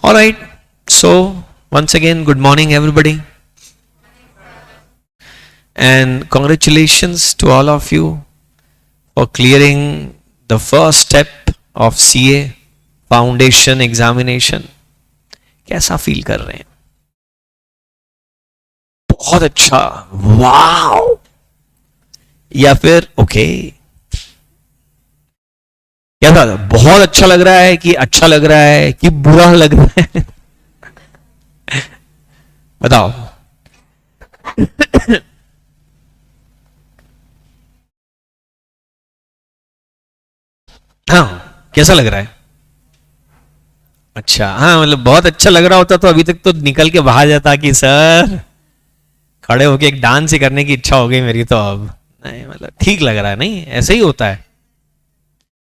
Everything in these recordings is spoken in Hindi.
All right. So once again, good morning, everybody, and congratulations to all of you for clearing the first step of CA Foundation examination. कैसा फील कर रहे हैं? बहुत अच्छा, वाव, या फिर ओके? क्या था? बहुत अच्छा लग रहा है कि अच्छा लग रहा है कि बुरा लग रहा है? बताओ। हाँ, कैसा लग रहा है? अच्छा, हाँ, मतलब बहुत अच्छा लग रहा होता तो अभी तक तो निकल के बाहर जाता कि सर खड़े होके एक डांस ही करने की इच्छा हो गई मेरी। तो अब नहीं, मतलब ठीक लग रहा है। नहीं, ऐसे ही होता है।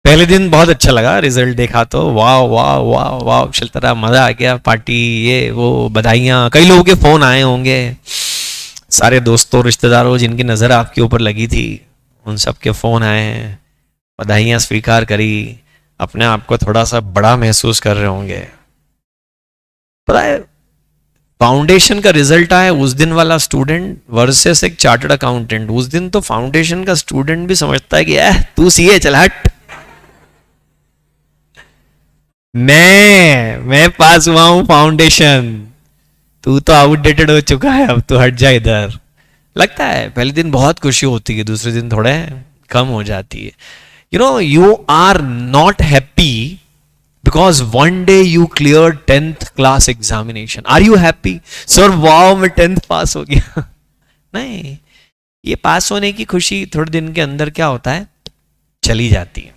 पहले दिन बहुत अच्छा लगा, रिजल्ट देखा तो वाह वाह वाह वाह, चलता रहा, मजा आ गया, पार्टी, ये वो, बधाइयाँ, कई लोगों के फोन आए होंगे, सारे दोस्तों रिश्तेदारों जिनकी नज़र आपके ऊपर लगी थी उन सब के फोन आए हैं, बधाइयाँ स्वीकार करी, अपने आप को थोड़ा सा बड़ा महसूस कर रहे होंगे। पता है, फाउंडेशन का रिजल्ट आया उस दिन वाला स्टूडेंट वर्सेस एक चार्टर्ड अकाउंटेंट, उस दिन तो फाउंडेशन का स्टूडेंट भी समझता है कि तू सीए चल हट, मैं पास हुआ हूं फाउंडेशन, तू तो आउटडेटेड हो चुका है, अब तू हट जा इधर। लगता है पहले दिन बहुत खुशी होती है, दूसरे दिन थोड़े कम हो जाती है। You know, you are not happy because one day you clear 10th class examination. Are you happy? Sir wow, मैं 10th पास हो गया। नहीं, ये पास होने की खुशी थोड़े दिन के अंदर क्या होता है, चली जाती है।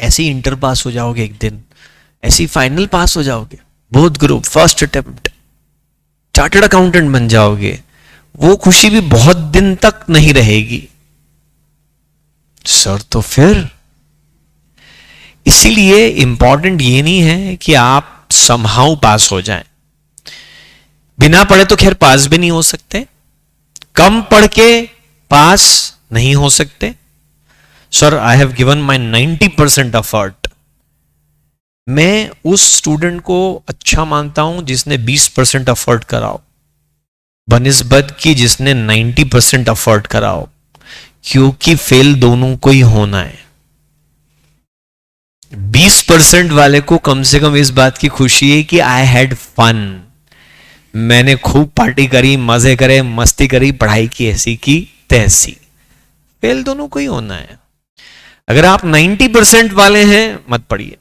ऐसे ही इंटर पास हो जाओगे एक दिन, ऐसे ही फाइनल पास हो जाओगे, both group first attempt, chartered accountant बन जाओगे, वो खुशी भी बहुत दिन तक नहीं रहेगी। सर तो फिर इसीलिए इंपॉर्टेंट ये नहीं है कि आप समहाउ पास हो जाएं। बिना पढ़े तो खैर पास भी नहीं हो सकते, कम पढ़ के पास नहीं हो सकते। Sir I have given my 90% effort. मैं उस स्टूडेंट को अच्छा मानता हूं जिसने 20% एफर्ट कराओ, बनिस्बत की जिसने 90% एफर्ट कराओ, क्योंकि फेल दोनों को ही होना है। 20% वाले को कम से कम इस बात की खुशी है कि आई हैड फन, मैंने खूब पार्टी करी, मजे करे, मस्ती करी, पढ़ाई की ऐसी की तैसी। फेल दोनों को ही होना है। अगर आप 90% वाले हैं मत पढ़िए,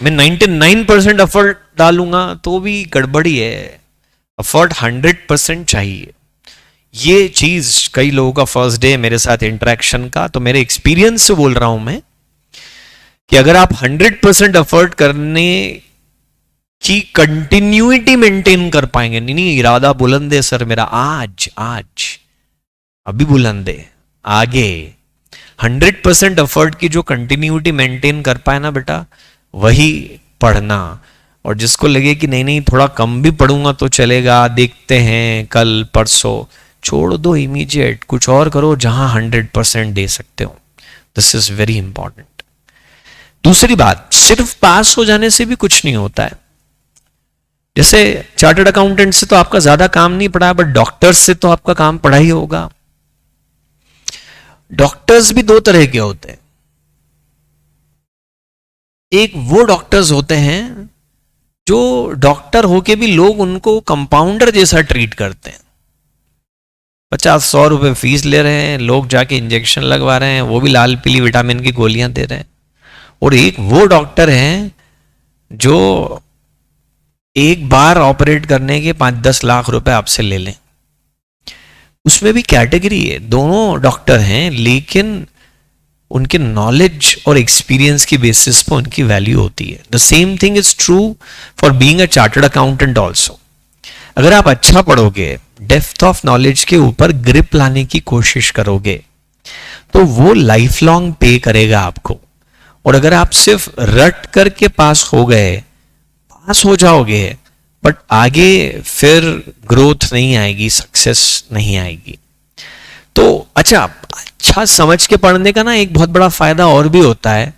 मैं 99% एफर्ट डालूंगा तो भी गड़बड़ी है। एफर्ट 100% चाहिए। ये चीज कई लोगों का फर्स्ट डे मेरे साथ इंटरेक्शन का, तो मेरे एक्सपीरियंस से बोल रहा हूं मैं कि अगर आप 100% एफर्ट करने की कंटिन्यूटी मेंटेन कर पाएंगे, नहीं इरादा बुलंद है सर मेरा, आज आज अभी बुलंद है, आगे 100% एफर्ट की जो कंटिन्यूटी मेंटेन कर पाए ना बेटा, वही पढ़ना। और जिसको लगे कि नहीं नहीं थोड़ा कम भी पढ़ूंगा तो चलेगा, देखते हैं कल परसों, छोड़ दो, इमीडिएट कुछ और करो जहां 100% दे सकते हो। This is very important. दूसरी बात, सिर्फ पास हो जाने से भी कुछ नहीं होता है। जैसे चार्टर्ड अकाउंटेंट से तो आपका ज्यादा काम नहीं पड़ा, बट डॉक्टर्स से तो आपका काम पड़ा ही होगा। डॉक्टर्स भी दो तरह के होते हैं। एक वो डॉक्टर्स होते हैं जो डॉक्टर होके भी लोग उनको कंपाउंडर जैसा ट्रीट करते हैं, 50-100 रुपए फीस ले रहे हैं, लोग जाके इंजेक्शन लगवा रहे हैं, वो भी लाल पीली विटामिन की गोलियां दे रहे हैं। और एक वो डॉक्टर हैं जो एक बार ऑपरेट करने के 5-10 लाख रुपए आपसे ले लें। उसमें भी कैटेगरी है, दोनों डॉक्टर हैं, लेकिन उनके नॉलेज और एक्सपीरियंस की बेसिस पर उनकी वैल्यू होती है। The same thing is true for being a chartered accountant also. अगर आप अच्छा पढ़ोगे, डेप्थ ऑफ नॉलेज के ऊपर ग्रिप लाने की कोशिश करोगे, तो वो लाइफ लॉन्ग पे करेगा आपको। और अगर आप सिर्फ रट करके पास हो गए, पास हो जाओगे, बट आगे फिर ग्रोथ नहीं आएगी, सक्सेस नहीं आएगी। तो अच्छा समझ के पढ़ने का ना एक बहुत बड़ा फायदा और भी होता है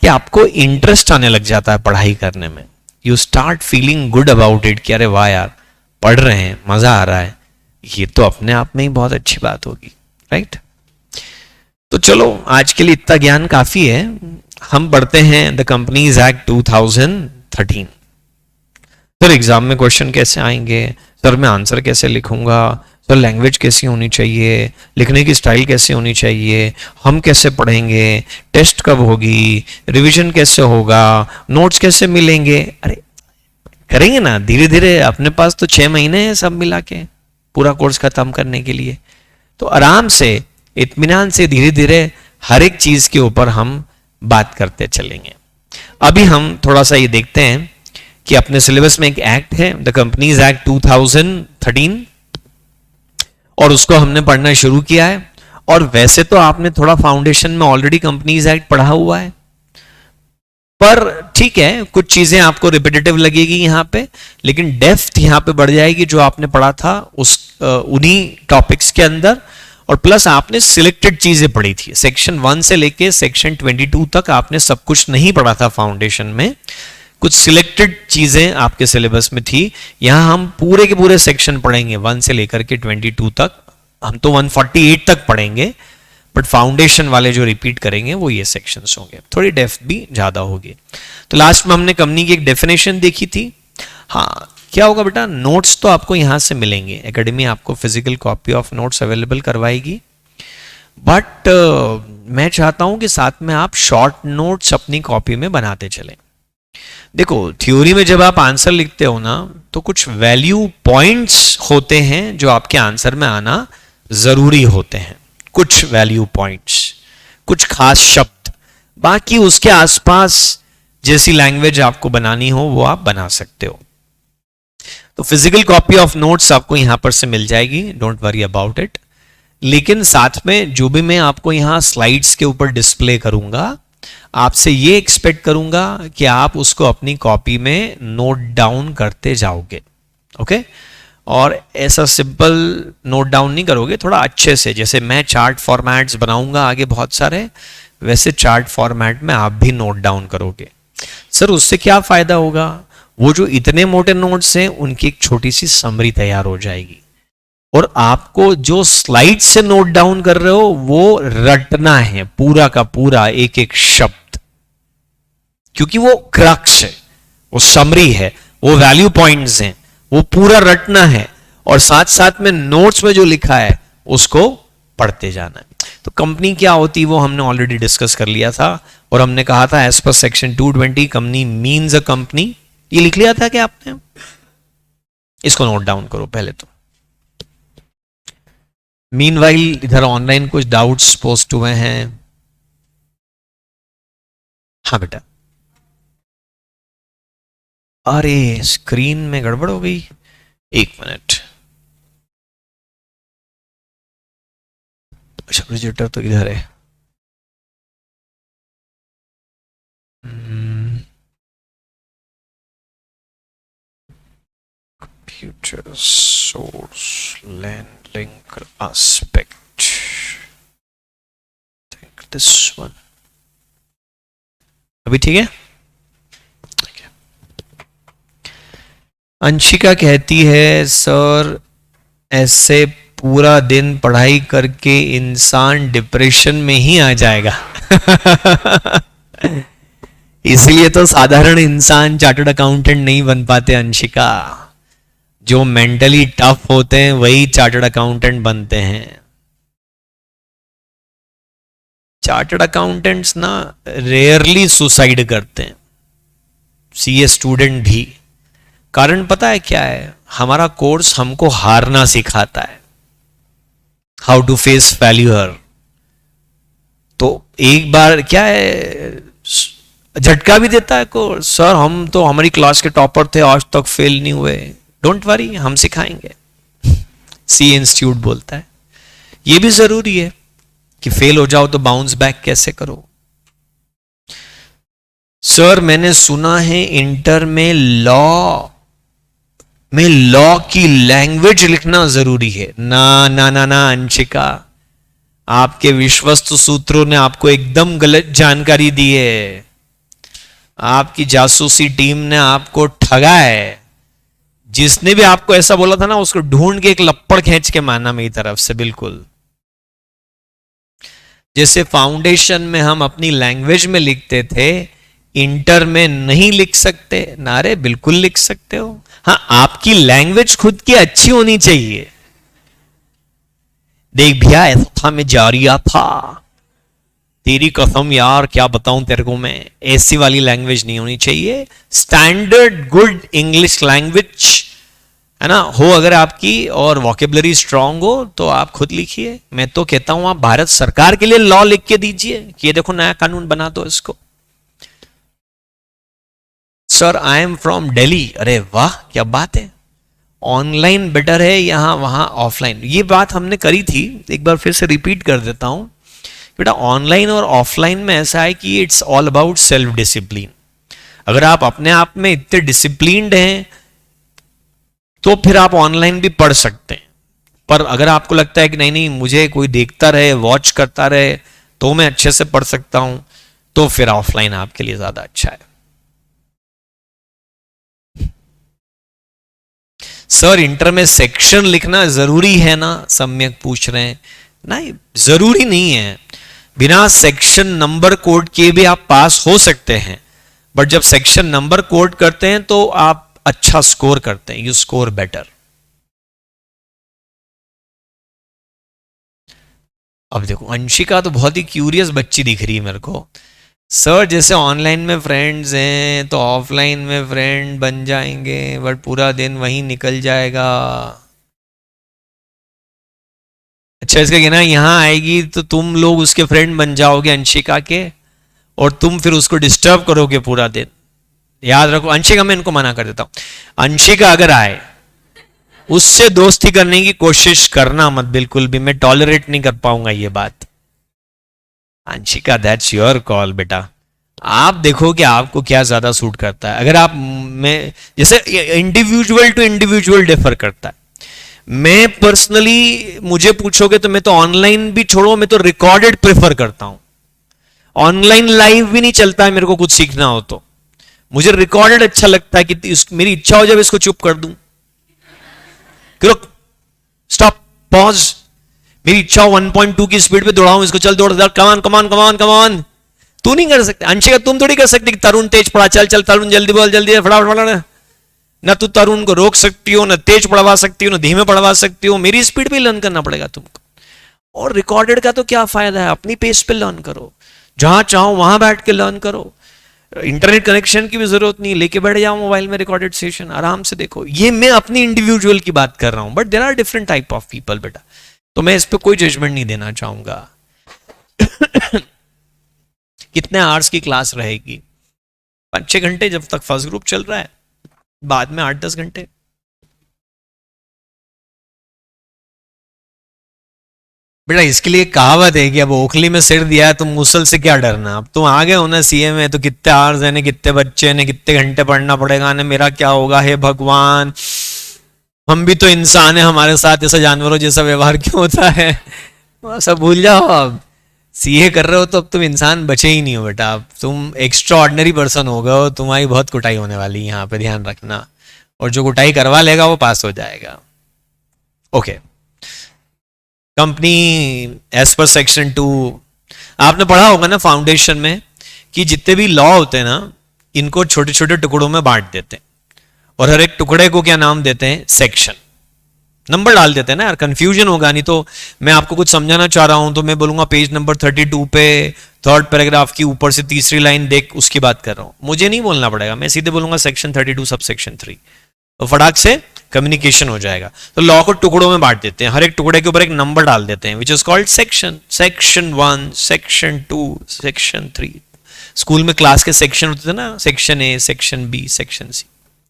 कि आपको इंटरेस्ट आने लग जाता है पढ़ाई करने में। You start feeling good about it कि अरे वाह यार, पढ़ रहे हैं, मजा आ रहा है, ये तो अपने आप में ही बहुत अच्छी बात होगी, राइट? तो चलो आज के लिए इतना ज्ञान काफी है। हम पढ़ते हैं the companies act 2013। Sir exam में क्वेश्चन कैसे आएंगे, सर मैं आंसर कैसे लिखूंगा, सर लैंग्वेज कैसी होनी चाहिए, लिखने की स्टाइल कैसे होनी चाहिए, हम कैसे पढ़ेंगे, टेस्ट कब होगी, रिवीजन कैसे होगा, नोट्स कैसे मिलेंगे? अरे करेंगे ना धीरे धीरे, अपने पास तो 6 महीने हैं सब मिला के पूरा कोर्स खत्म करने के लिए। तो आराम से इत्मीनान से धीरे धीरे हर एक चीज के ऊपर हम बात करते चलेंगे। अभी हम थोड़ा सा ये देखते हैं कि अपने सिलेबस में एक एक्ट है द कंपनीज एक्ट 2013, और उसको हमने पढ़ना शुरू किया है। और वैसे तो आपने थोड़ा फाउंडेशन में ऑलरेडी कंपनीज एक्ट पढ़ा हुआ है, पर ठीक है कुछ चीजें आपको रिपीटेटिव लगेगी यहाँ पे, लेकिन डेप्थ यहाँ पे बढ़ जाएगी जो आपने पढ़ा था उस उन्हीं टॉपिक्स के अंदर। और प्लस आपने सिलेक्टेड चीजें पढ़ी थी, सेक्शन 1 से लेके सेक्शन 22 तक आपने सब कुछ नहीं पढ़ा था फाउंडेशन में, कुछ सिलेक्टेड चीजें आपके सिलेबस में थी। यहां हम पूरे के पूरे सेक्शन पढ़ेंगे 1 से लेकर के 22 तक। हम तो 148 तक पढ़ेंगे, बट फाउंडेशन वाले जो रिपीट करेंगे वो ये सेक्शंस होंगे, थोड़ी डेप्थ भी ज्यादा होगी। तो लास्ट में हमने कंपनी की एक डेफिनेशन देखी थी। हाँ क्या होगा बेटा, नोट्स तो आपको यहां से मिलेंगे, एकेडमी आपको physical copy of notes available करवाएगी, बट मैं चाहता हूं कि साथ में आप शॉर्ट नोट्स अपनी कॉपी में बनाते चलें। देखो थ्योरी में जब आप आंसर लिखते हो ना, तो कुछ वैल्यू पॉइंट्स होते हैं जो आपके आंसर में आना जरूरी होते हैं, कुछ वैल्यू पॉइंट्स, कुछ खास शब्द, बाकी उसके आसपास जैसी लैंग्वेज आपको बनानी हो वो आप बना सकते हो। तो फिजिकल कॉपी ऑफ नोट्स आपको यहां पर से मिल जाएगी, डोंट वरी अबाउट इट। लेकिन साथ में जो भी मैं आपको यहां स्लाइड्स के ऊपर डिस्प्ले करूंगा, आपसे ये एक्सपेक्ट करूंगा कि आप उसको अपनी कॉपी में नोट डाउन करते जाओगे, ओके? और ऐसा सिंपल नोट डाउन नहीं करोगे, थोड़ा अच्छे से, जैसे मैं चार्ट फॉर्मेट्स बनाऊंगा आगे बहुत सारे, वैसे चार्ट फॉर्मेट में आप भी नोट डाउन करोगे। सर उससे क्या फायदा होगा? वो जो इतने मोटे नोट्स हैं उनकी एक छोटी सी समरी तैयार हो जाएगी, और आपको जो स्लाइड से नोट डाउन कर रहे हो वो रटना है पूरा का पूरा एक एक शब्द, क्योंकि वो क्रक्स है, वो समरी है, वो वैल्यू पॉइंट्स हैं, वो पूरा रटना है, और साथ साथ में नोट्स में जो लिखा है उसको पढ़ते जाना है। तो कंपनी क्या होती है वो हमने ऑलरेडी डिस्कस कर लिया था, और हमने कहा था as per section 220 company means a company, ये लिख लिया था कि आपने? इसको नोट डाउन करो पहले तो। मीनवाइल इधर ऑनलाइन कुछ डाउट्स पोस्ट हुए हैं। हाँ बेटा, अरे स्क्रीन में गड़बड़ हो गई, 1 मिनट। अच्छा विजिटर तो इधर है। Computer source land link aspect, think this one अभी ठीक है? अंशिका कहती है सर ऐसे पूरा दिन पढ़ाई करके इंसान डिप्रेशन में ही आ जाएगा। इसलिए तो साधारण इंसान चार्टर्ड अकाउंटेंट नहीं बन पाते अंशिका, जो मेंटली टफ होते हैं वही चार्टर्ड अकाउंटेंट बनते हैं। चार्टर्ड अकाउंटेंट्स ना रेयरली सुसाइड करते हैं, सीए स्टूडेंट भी। कारण पता है क्या है? हमारा कोर्स हमको हारना सिखाता है, हाउ टू फेस फेल्यूर। तो एक बार क्या है, झटका भी देता है कोर्स, सर हम तो हमारी क्लास के टॉपर थे, आज तक फेल नहीं हुए। डोंट वरी, हम सिखाएंगे, सी इंस्टीट्यूट बोलता है। ये भी जरूरी है कि फेल हो जाओ तो बाउंस बैक कैसे करो। सर मैंने सुना है इंटर में लॉ की लैंग्वेज लिखना जरूरी है। ना ना ना ना अंशिका, आपके विश्वस्त सूत्रों ने आपको एकदम गलत जानकारी दी है। आपकी जासूसी टीम ने आपको ठगा है। जिसने भी आपको ऐसा बोला था ना, उसको ढूंढ के एक लप्पड़ खींच के मारना मेरी तरफ से। बिल्कुल जैसे फाउंडेशन में हम अपनी लैंग्वेज में लिखते थे, इंटर में नहीं लिख सकते ना रे? बिल्कुल लिख सकते हो। हाँ, आपकी लैंग्वेज खुद की अच्छी होनी चाहिए। देख भैया, ऐसा था, मैं जारिया था, तेरी कसम यार क्या बताऊं तेरे को मैं, ऐसी वाली लैंग्वेज नहीं होनी चाहिए। स्टैंडर्ड गुड इंग्लिश लैंग्वेज है ना हो अगर आपकी, और वोकेबलरी स्ट्रांग हो, तो आप खुद लिखिए। मैं तो कहता हूं आप भारत सरकार के लिए लॉ लिख के दीजिए कि ये देखो नया कानून बना दो इसको। Sir I am from Delhi. अरे वाह, क्या बात है। ऑनलाइन बेटर है यहां वहां ऑफलाइन? ये बात हमने करी थी, एक बार फिर से रिपीट कर देता हूं बेटा। ऑनलाइन और ऑफलाइन में ऐसा है कि it's all about self discipline. अगर आप अपने आप में इतने डिसिप्लिन्ड हैं तो फिर आप ऑनलाइन भी पढ़ सकते हैं। पर अगर आपको लगता है कि नहीं नहीं मुझे कोई देखता रहे, वॉच करता रहे, तो मैं अच्छे से पढ़ सकता हूं, तो फिर ऑफलाइन आपके लिए ज्यादा अच्छा है। सर इंटर में सेक्शन लिखना जरूरी है ना? सम्यक पूछ रहे हैं। नहीं, जरूरी नहीं है। बिना सेक्शन नंबर कोड के भी आप पास हो सकते हैं, बट जब सेक्शन नंबर कोड करते हैं तो आप अच्छा स्कोर करते हैं, यू स्कोर बेटर। अब देखो, अंशिका तो बहुत ही क्यूरियस बच्ची दिख रही है मेरे को। सर जैसे ऑनलाइन में फ्रेंड्स हैं तो ऑफलाइन में फ्रेंड बन जाएंगे, बट पूरा दिन वहीं निकल जाएगा। अच्छा, इसका कहना यहाँ आएगी तो तुम लोग उसके फ्रेंड बन जाओगे अंशिका के, और तुम फिर उसको डिस्टर्ब करोगे पूरा दिन। याद रखो, अंशिका मैं इनको मना कर देता हूं, अंशिका अगर आए उससे दोस्ती करने की कोशिश करना मत, बिल्कुल भी। मैं टॉलरेट नहीं कर पाऊंगा ये बात। अंशिका दैट्स योर कॉल बेटा, आप देखो कि आपको क्या ज्यादा सूट करता है। अगर आप मैं जैसे इंडिविजुअल टू इंडिविजुअल डिफर करता है। मैं पर्सनली मुझे पूछोगे तो मैं तो ऑनलाइन भी छोड़ो, मैं तो रिकॉर्डेड प्रेफर करता हूं। ऑनलाइन लाइव भी नहीं चलता है मेरे को कुछ सीखना हो तो। मुझे रिकॉर्डेड अच्छा लगता है कि मेरी इच्छा हो जब इसको चुप कर दूं, रुक, स्टॉप, पॉज। मेरी इच्छा हो 1.2 की स्पीड पे दौड़ाऊं इसको, चल दौड़, कमान कमान कमान कमान। तू नहीं कर सकते अंशिका, तुम थोड़ी कर सकती कि तरुण तेज पढ़ा, चल चल तरुण जल्दी बोल, जल्दी फटाफट फटाफट। ना तू तरुण को रोक सकती हो, ना तेज पढ़वा सकती हो, ना धीमे पढ़वा सकती हो। मेरी स्पीड पे लर्न करना पड़ेगा तुमको। और रिकॉर्डेड का तो क्या फायदा है, अपनी पेस पे लर्न करो, जहां चाहो वहां बैठ के लर्न करो। इंटरनेट कनेक्शन की भी जरूरत नहीं, लेके बैठ जाओ मोबाइल में रिकॉर्डेड सेशन, आराम से देखो। ये मैं अपनी इंडिविजुअल की बात कर रहा हूं, but there are different type of people बेटा, तो मैं इस पे कोई जजमेंट नहीं देना चाहूंगा। कितने आवर्स की क्लास रहेगी? 5-6 घंटे जब तक फर्स्ट ग्रुप चल रहा है, बाद में 8-10 घंटे। बेटा इसके लिए कहावत है कि अब ओखली में सिर दिया है तो मुसल से क्या डरना। अब तुम आ गए हो ना सीए में, तो कितने आवर्स है, कितने बच्चे ने, कितने घंटे पढ़ना पड़ेगा ना, मेरा क्या होगा, हे भगवान। हम भी तो इंसान है, हमारे साथ ऐसा जानवरों जैसा व्यवहार क्यों होता है? सब भूल जाओ। अब सीए कर रहे हो तो अब तुम इंसान बचे ही नहीं हो बेटा, अब तुम एक्स्ट्रा ऑर्डिनरी पर्सन हो गए हो। तुम्हारी बहुत कुटाई होने वाली है यहाँ पे, ध्यान रखना। और जो कुटाई करवा लेगा वो पास हो जाएगा। Okay, company as per section 2 आपने पढ़ा होगा ना फाउंडेशन में, कि जितने भी लॉ होते हैं ना, इनको छोटे छोटे टुकड़ों में बांट देते हैं, और हर एक टुकड़े को क्या नाम देते हैं? सेक्शन। नंबर डाल देते हैं ना यार, कंफ्यूजन होगा। नहीं तो मैं आपको कुछ समझाना चाह रहा हूं तो मैं बोलूंगा पेज नंबर 32 पे 3rd पैराग्राफ की ऊपर से तीसरी लाइन देख, उसकी बात कर रहा हूं। मुझे नहीं बोलना पड़ेगा, मैं सीधे बोलूंगा सेक्शन 32 सब सेक्शन 3, तो फटाक से कम्युनिकेशन हो जाएगा। तो लॉ को टुकड़ों में बांट देते हैं, हर एक टुकड़े के ऊपर एक नंबर डाल देते हैं, which is called section. Section 1, section 2, section 3। School में क्लास के सेक्शन होते थे ना, section A, section B, section C,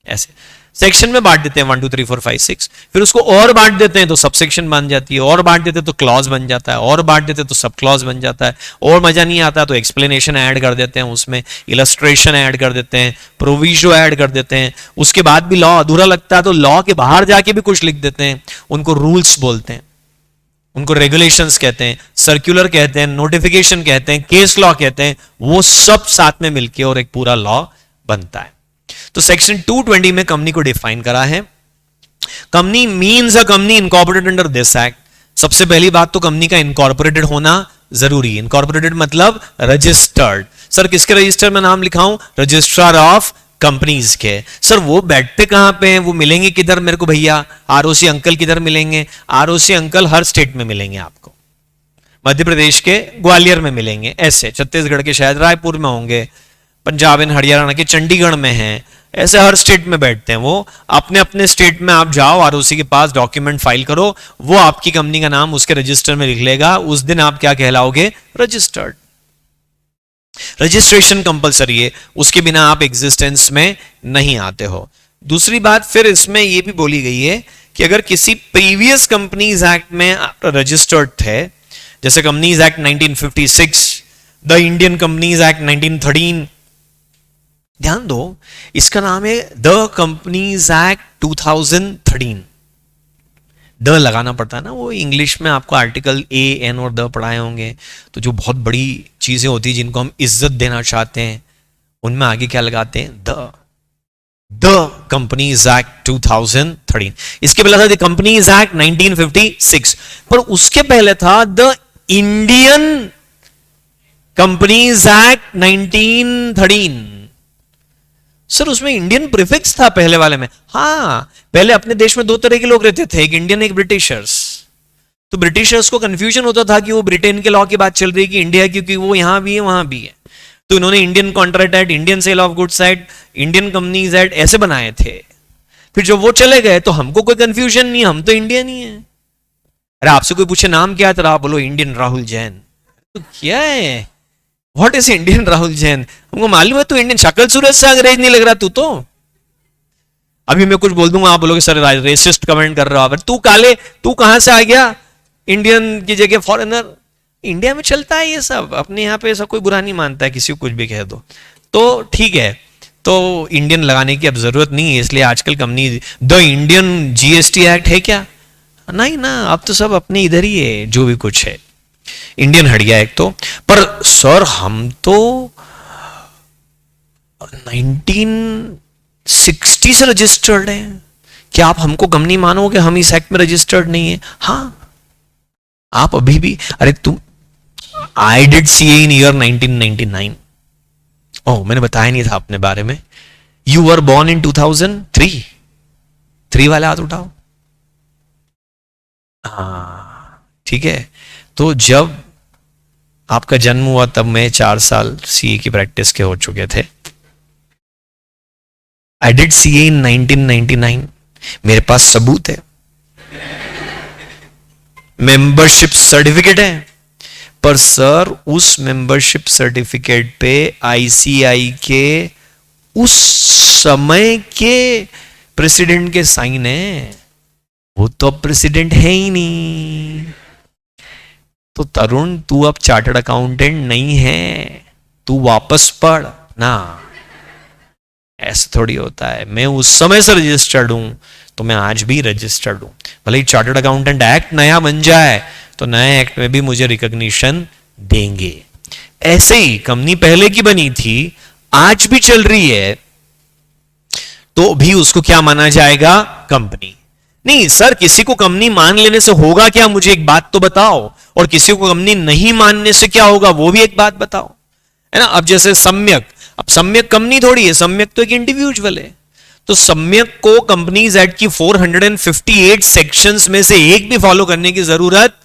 ऐसे सेक्शन में बांट देते हैं 1 2 3 4 5 6। फिर उसको और बांट देते हैं तो सब सेक्शन बन जाती है, और बांट देते हैं तो क्लॉज बन जाता है, और बांट देते हैं तो सब क्लॉज बन जाता है। और मजा नहीं आता तो एक्सप्लेनेशन ऐड कर देते हैं, उसमें इलस्ट्रेशन ऐड कर देते हैं, प्रोविजो ऐड कर देते हैं। उसके बाद भी लॉ अधूरा लगता है तो लॉ के बाहर जाके भी कुछ लिख देते हैं, उनको रूल्स बोलते हैं, उनको रेगुलेशंस कहते हैं, सर्कुलर कहते हैं, नोटिफिकेशन कहते हैं, केस लॉ कहते हैं। वो सब साथ में मिलके और एक पूरा लॉ बनता है। तो सेक्शन 220 में कंपनी को डिफाइन करा है। Company means a company incorporated under this act. सबसे पहली बात तो कंपनी का इनकॉर्पोरेटेड होना जरूरी है। इनकॉर्पोरेटेड मतलब रजिस्टर्ड। सर किसके रजिस्टर में नाम लिखाऊं? रजिस्ट्रार ऑफ कंपनीज के। सर वो बैठते कहां पे हैं, वो मिलेंगे किधर मेरे को भैया? आरओसी अंकल किधर मिलेंगे? आरओसी अंकल हर स्टेट में मिलेंगे आपको। मध्य प्रदेश के ग्वालियर में मिलेंगे, ऐसे छत्तीसगढ़ के शायद रायपुर में होंगे, पंजाब एंड हरियाणा के चंडीगढ़ में हैं, ऐसे हर स्टेट में बैठते हैं वो। अपने अपने स्टेट में आप जाओ, आरओसी के पास डॉक्यूमेंट फाइल करो, वो आपकी कंपनी का नाम उसके रजिस्टर में लिख लेगा। उस दिन आप क्या कहलाओगे? रजिस्टर्ड। रजिस्ट्रेशन कंपलसरी है, उसके बिना आप एग्जिस्टेंस में नहीं आते हो। दूसरी बात फिर इसमें यह भी बोली गई है कि अगर किसी प्रीवियस कंपनीज एक्ट में आप रजिस्टर्ड थे, जैसे companies act 1956, the Indian companies act 1913, ध्यान दो इसका नाम है द कंपनीज एक्ट 2013। द लगाना पड़ता है ना, वो इंग्लिश में आपको आर्टिकल ए एन और द पढ़ाए होंगे। तो जो बहुत बड़ी चीजें होती है जिनको हम इज्जत देना चाहते हैं, उनमें आगे क्या लगाते हैं? The companies act 2013। इसके पहले था द कंपनीज एक्ट 1956, पर उसके पहले था the Indian companies act 1913। Sir उसमें इंडियन प्रीफिक्स था पहले वाले में। हाँ, पहले अपने देश में दो तरह के लोग रहते थे, एक इंडियन एक ब्रिटिशर्स। तो ब्रिटिशर्स को कंफ्यूजन होता था कि वो ब्रिटेन के लॉ की बात चल रही है कि इंडिया, क्योंकि वो यहां भी है वहां भी है। तो इन्होंने Indian contract act, Indian sale of goods act, Indian companies act ऐसे बनाए थे। फिर जब वो चले गए तो हमको कोई कंफ्यूजन नहीं, हम तो इंडियन ही है। अरे आपसे कोई पूछे नाम क्या है तो आप बोलो इंडियन राहुल जैन। तो क्या है, what is Indian Rahul Jain? हमको मालूम है तू इंडियन, शक्ल सूरत से अंग्रेज नहीं लग रहा तू तो। अभी मैं कुछ बोल दूंगा, आप बोलोगे सर रेसिस्ट कमेंट कर रहा हो। तू काले, तू कहां से आ गया इंडियन की जगह फॉरेनर? इंडिया में चलता है ये सब, अपने यहां पे ऐसा कोई बुरा नहीं मानता है, किसी को कुछ भी कह दो तो ठीक है। तो इंडियन लगाने की अब जरूरत नहीं है, इसलिए आजकल company the Indian GST act है क्या? नहीं ना, अब तो सब अपने इधर ही है, जो भी कुछ है इंडियन हट गया एक तो। पर सर हम तो 1960 से रजिस्टर्ड हैं, क्या आप हमको कंपनी मानोगे? हम इस एक्ट में रजिस्टर्ड नहीं है। हाँ आप अभी भी, अरे तुम, I did CA in year 1999। ओह मैंने बताया नहीं था अपने बारे में। You were born in 2003। 3 वाले हाथ उठाओ। हाँ ठीक है, तो जब आपका जन्म हुआ तब मैं 4 साल सीए की प्रैक्टिस के हो चुके थे। आई डिड सीए इन 1999। मेरे पास सबूत है, मेंबरशिप सर्टिफिकेट है। पर सर उस मेंबरशिप सर्टिफिकेट पे आईसीआई के उस समय के प्रेसिडेंट के साइन है। वो तो प्रेसिडेंट है ही नहीं। तो तरुण तू अब चार्टर्ड अकाउंटेंट नहीं है, तू वापस पढ़ ना। ऐसा थोड़ी होता है, मैं उस समय से रजिस्टर्ड हूं तो मैं आज भी रजिस्टर्ड हूं। भले ही चार्टर्ड अकाउंटेंट एक्ट नया बन जाए तो नए एक्ट में भी मुझे रिकॉग्निशन देंगे। ऐसे ही कंपनी पहले की बनी थी, आज भी चल रही है, तो भी उसको क्या माना जाएगा? कंपनी। नहीं सर किसी को कंपनी मान लेने से होगा क्या? मुझे एक बात तो बताओ। और किसी को कंपनी नहीं मानने से क्या होगा, वो भी एक बात बताओ, है ना। अब जैसे सम्यक, अब सम्यक कंपनी थोड़ी है, सम्यक तो एक इंडिविजुअल है। तो सम्यक को कंपनीज एक्ट की 458 सेक्शंस में से एक भी फॉलो करने की जरूरत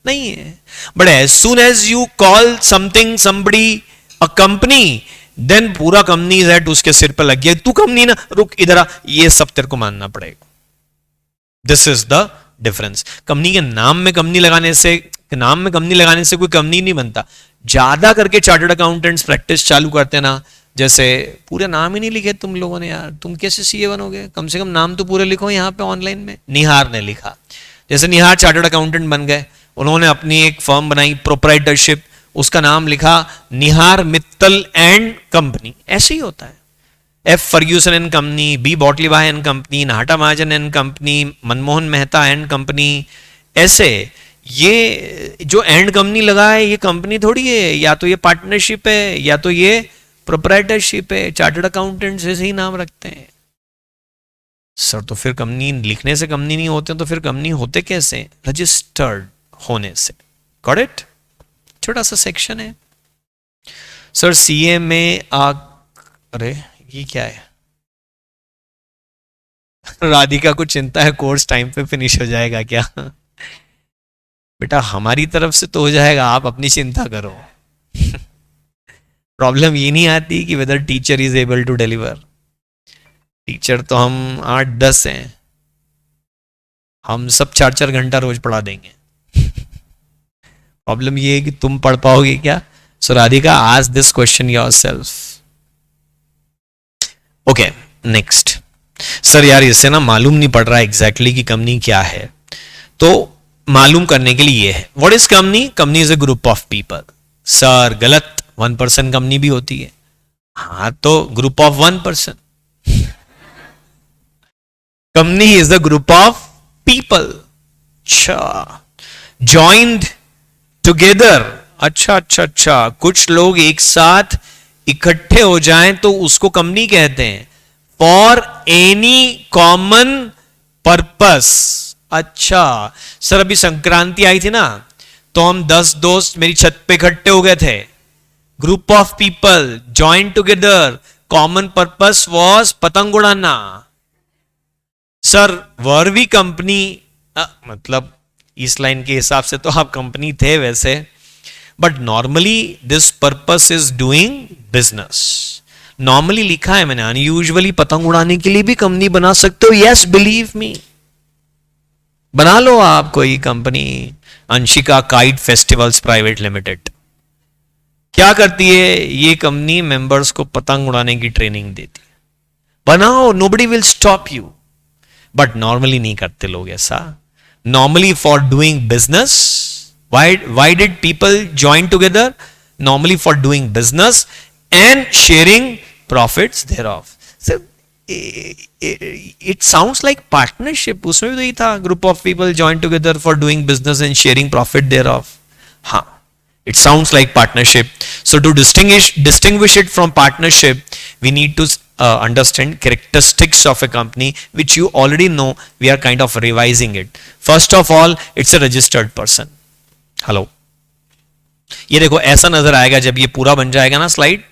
नहीं है। But as soon as you call something somebody a company, then पूरा कंपनीज एक्ट उसके सिर पर लग गया। तू कंपनी ना, रुक इधर आ, ये सब तेरे को मानना पड़ेगा। This is the difference. Company के नाम में कंपनी लगाने से, नाम में कंपनी लगाने से कोई कंपनी नहीं बनता। ज्यादा करके चार्टर्ड अकाउंटेंट्स प्रैक्टिस चालू करते ना, जैसे पूरे नाम ही नहीं लिखे तुम लोगों ने यार, तुम कैसे सीए बनोगे? कम से कम नाम तो पूरे लिखो यहाँ पे ऑनलाइन में। निहार ने लिखा, जैसे निहार चार्टर्ड अकाउंटेंट बन गए, उन्होंने अपनी एक फर्म बनाई प्रोप्राइटरशिप, उसका नाम लिखा निहार मित्तल एंड कंपनी। ऐसे ही होता है। F Ferguson and company, B Batliboi and company, Nata Mahajan and company, Manmohan Mehta and company. ऐसे ये जो एंड कंपनी लगा है ये कंपनी थोड़ी है, या तो ये पार्टनरशिप है या तो ये प्रोप्राइटरशिप है, चार्टर्ड अकाउंटेंट्स ऐसे ही नाम रखते हैं। सर तो फिर कंपनी लिखने से कंपनी नहीं होते, तो फिर कंपनी होते कैसे? रजिस्टर्ड होने से। Got it? छोटा सा सेक्शन है। सर सीए में अरे ये क्या है? राधिका को चिंता है कोर्स टाइम पे फिनिश हो जाएगा क्या? बेटा हमारी तरफ से तो हो जाएगा, आप अपनी चिंता करो। प्रॉब्लम ये नहीं आती कि whether teacher is able to deliver. Teacher तो हम 8-10 हैं, हम सब 4-4 घंटा रोज पढ़ा देंगे। प्रॉब्लम ये है कि तुम पढ़ पाओगे क्या? So Radhika ask this question yourself. Okay next. Sir यार इससे ना मालूम नहीं पड़ रहा एग्जैक्टली कि कंपनी क्या है, तो मालूम करने के लिए ये है। What is company? Company is a group of people. Sir गलत, 1% कंपनी भी होती है। हाँ तो group of 1%। Company is the group of people. अच्छा, जॉइंड टुगेदर। अच्छा, कुछ लोग एक साथ इकट्ठे हो जाएं तो उसको कंपनी कहते हैं। For any common purpose. अच्छा सर अभी संक्रांति आई थी ना, तो हम 10 दोस्त मेरी छत पे इकट्ठे हो गए थे। Group of people join together, common purpose was पतंग उड़ाना। सर वर वी कंपनी, मतलब इस लाइन के हिसाब से तो आप कंपनी थे वैसे, but normally this purpose is doing business. Normally लिखा है मैंने, अनयूजुअली पतंग उड़ाने के लिए भी कंपनी बना सकते हो। यस बिलीव मी, बना लो आप कोई company. Anshika kite festivals private limited क्या करती है? ये कंपनी मेंबर्स को पतंग उड़ाने की ट्रेनिंग देती है। बनाओ, nobody will stop you. But normally नहीं करते लोग ऐसा। Normally for doing business, why did people join together? Normally for doing business and sharing profits thereof. So it sounds like partnership. उसमें भी तो ये था, group of people join together for doing business and sharing profit thereof. हाँ, it sounds like partnership. So to distinguish it from partnership, we need to understand characteristics of a company, which you already know. We are kind of revising it. First of all, it's a registered person. Hello, ये देखो ऐसा नजर आएगा जब ये पूरा बन जाएगा ना स्लाइड,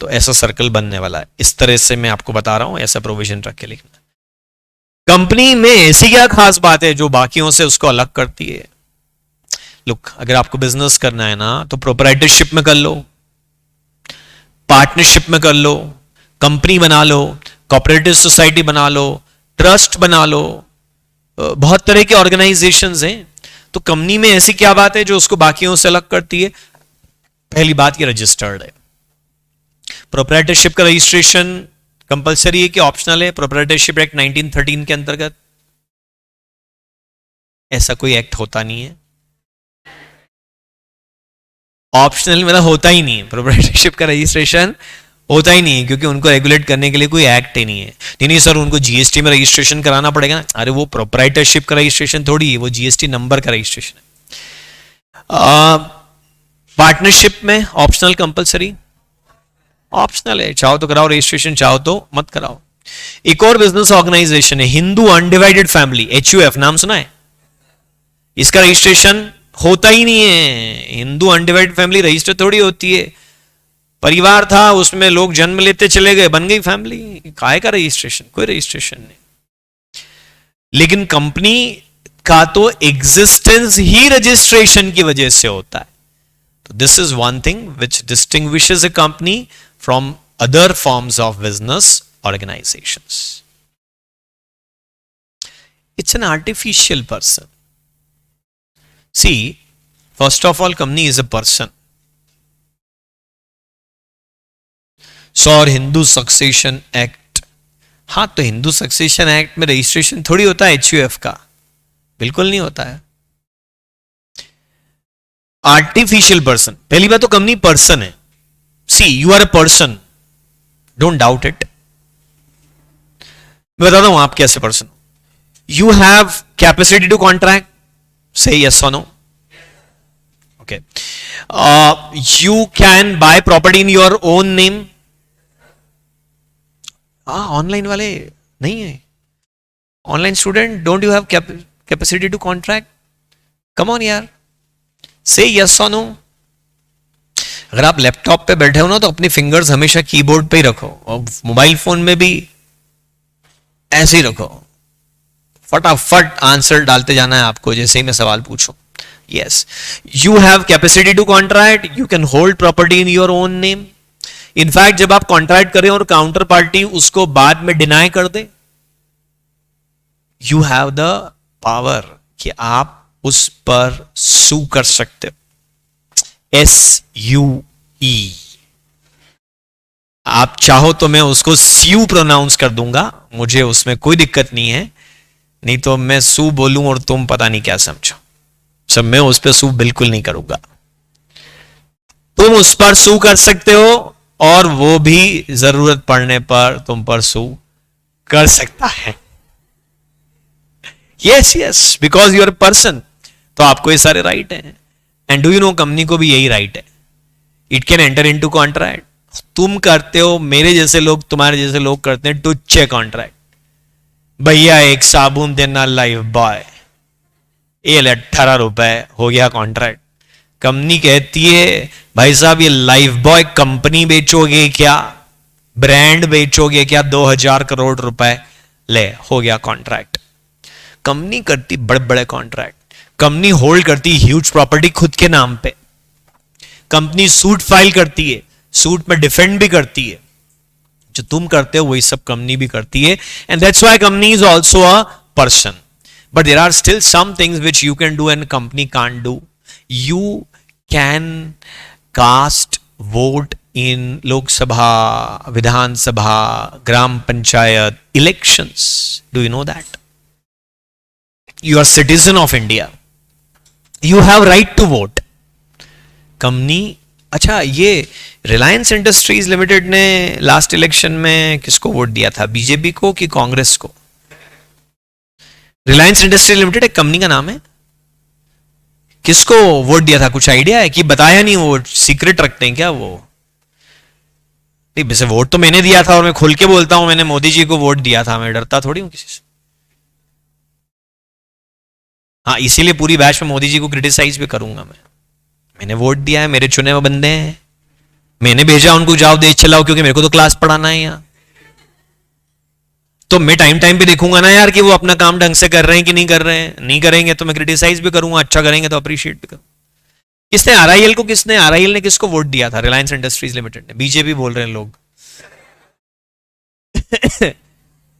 तो ऐसा सर्कल बनने वाला है। इस तरह से मैं आपको बता रहा हूं, ऐसा प्रोविजन रख के लिखना। कंपनी में ऐसी क्या खास बात है जो बाकियों से उसको अलग करती है? लुक, अगर आपको बिजनेस करना है ना तो प्रोप्राइटरशिप में कर लो, पार्टनरशिप में कर लो, कंपनी बना लो, कोऑपरेटिव सोसाइटी बना लो, ट्रस्ट बना लो, बहुत तरह के ऑर्गेनाइजेशंस हैं। तो कंपनी में ऐसी क्या बात है जो उसको बाकियों से अलग करती है? पहली बात ये रजिस्टर्ड है। प्रोप्राइटरशिप का रजिस्ट्रेशन कंपलसरी है कि ऑप्शनल है? प्रोप्राइटरशिप एक्ट 1913 के अंतर्गत ऐसा कोई एक्ट होता नहीं है। ऑप्शनल मतलब होता ही नहीं है, प्रोप्राइटरशिप का रजिस्ट्रेशन होता ही नहीं है, क्योंकि उनको रेगुलेट करने के लिए कोई एक्ट ही नहीं है। नहीं सर उनको जीएसटी में रजिस्ट्रेशन कराना पड़ेगा ना। अरे वो प्रोप्राइटरशिप का रजिस्ट्रेशन थोड़ी है, वो जीएसटी नंबर का रजिस्ट्रेशन है। पार्टनरशिप में ऑप्शनल कंपलसरी? ऑप्शनल है, चाहो तो कराओ रजिस्ट्रेशन, चाहो तो मत कराओ। एक और बिजनेस ऑर्गेनाइजेशन है हिंदू अनडिवाइडेड फैमिली, HUF, नाम सुना है? इसका रजिस्ट्रेशन होता ही नहीं है। हिंदू अनडिवाइडेड फैमिली रजिस्टर थोड़ी होती है। परिवार था, उसमें लोग जन्म लेते चले गए, बन गई फैमिली, काहे का रजिस्ट्रेशन? कोई रजिस्ट्रेशन नहीं। लेकिन कंपनी का तो एग्जिस्टेंस ही रजिस्ट्रेशन की वजह से होता है। तो this is one thing which distinguishes a company from other forms of business organisations. It's an artificial person. See, first of all company is a person. और हिंदू सक्सेशन एक्ट, हाँ तो हिंदू सक्सेशन एक्ट में रजिस्ट्रेशन थोड़ी होता है HUF का, बिल्कुल नहीं होता है। आर्टिफिशियल पर्सन, पहली बात तो कंपनी पर्सन है। See, you are a person, don't doubt it. मैं बताता हूं आप कैसे पर्सन हो। You have capacity to contract, say yes और no? Okay. You can buy property in your own name. Online वाले नहीं है, online student don't you have capacity to contract? Come on यार, से यस और नो। अगर आप लैपटॉप पे बैठे हो ना तो अपनी फिंगर्स हमेशा कीबोर्ड पे ही रखो, और मोबाइल फोन में भी ऐसे ही रखो, फटाफट आंसर डालते जाना है आपको जैसे ही मैं सवाल पूछूं। Yes, you have capacity to contract, you can hold property in your own name. In fact जब आप कॉन्ट्रैक्ट करें और काउंटर पार्टी उसको बाद में डिनाई कर दे, यू हैव द पावर कि आप उस पर सू कर सकते हो। SUE, आप चाहो तो मैं उसको स्यू प्रोनाउंस कर दूंगा, मुझे उसमें कोई दिक्कत नहीं है, नहीं तो मैं सू बोलूं और तुम पता नहीं क्या समझो। सब मैं उस पर सू बिल्कुल नहीं करूंगा। तुम उस पर सू कर सकते हो और वो भी जरूरत पड़ने पर तुम पर सू कर सकता है। Yes yes, because you are person, तो आपको ये सारे राइट हैं। And do you know, company को भी यही राइट है, it can enter into contract. तुम करते हो, मेरे जैसे लोग, तुम्हारे जैसे लोग करते हैं टुच्चे कॉन्ट्रैक्ट। भैया एक साबुन देना लाइफ बॉय, ये 18 रुपए, हो गया कॉन्ट्रैक्ट। कंपनी कहती है भाई साहब ये लाइफ बॉय कंपनी बेचोगे क्या, ब्रांड बेचोगे क्या, 2000 करोड़ रुपए, ले हो गया कॉन्ट्रैक्ट। कंपनी करती बड़े बड़े कॉन्ट्रैक्ट, कंपनी होल्ड करती ह्यूज प्रॉपर्टी खुद के नाम पे, कंपनी सूट फाइल करती है, सूट में डिफेंड भी करती है। जो तुम करते हो वही सब कंपनी भी करती है, and that's why company is also a person. But there are still some things which you can do and company can't do. You can cast vote in Lok Sabha, Vidhan Sabha, gram panchayat elections. Do you know that? You are citizen of India, you have right to vote. Company, अच्छा ये रिलायंस इंडस्ट्रीज लिमिटेड ने लास्ट इलेक्शन में किसको वोट दिया था, बीजेपी को कि कांग्रेस को? रिलायंस इंडस्ट्रीज लिमिटेड एक कंपनी का नाम है, किसको वोट दिया था, कुछ आइडिया है कि बताया नहीं, वो सीक्रेट रखते हैं क्या वो? नहीं, वैसे वोट तो मैंने दिया था और मैं खुल के बोलता हूं, मैंने मोदी जी को वोट दिया था, मैं डरता थोड़ी हूं किसी से। हाँ, इसीलिए पूरी बैच में मोदी जी को क्रिटिसाइज भी करूंगा मैं। मैंने वोट दिया है, मेरे चुने हुए बंदे हैं, मैंने भेजा उनको जाओ देश चलाओ, क्योंकि मेरे को तो क्लास पढ़ाना है यहाँ। तो मैं टाइम टाइम पे देखूंगा ना यार कि वो अपना काम ढंग से कर रहे हैं कि नहीं कर रहे हैं। नहीं करेंगे तो मैं क्रिटिसाइज भी करूंगा, अच्छा करेंगे तो अप्रिशिएट भी करूंगा। किसने आरआईएल को, किसने आरआईएल ने किसको वोट दिया था? रिलायंस इंडस्ट्रीज लिमिटेड ने। बीजेपी बोल रहे हैं लोग।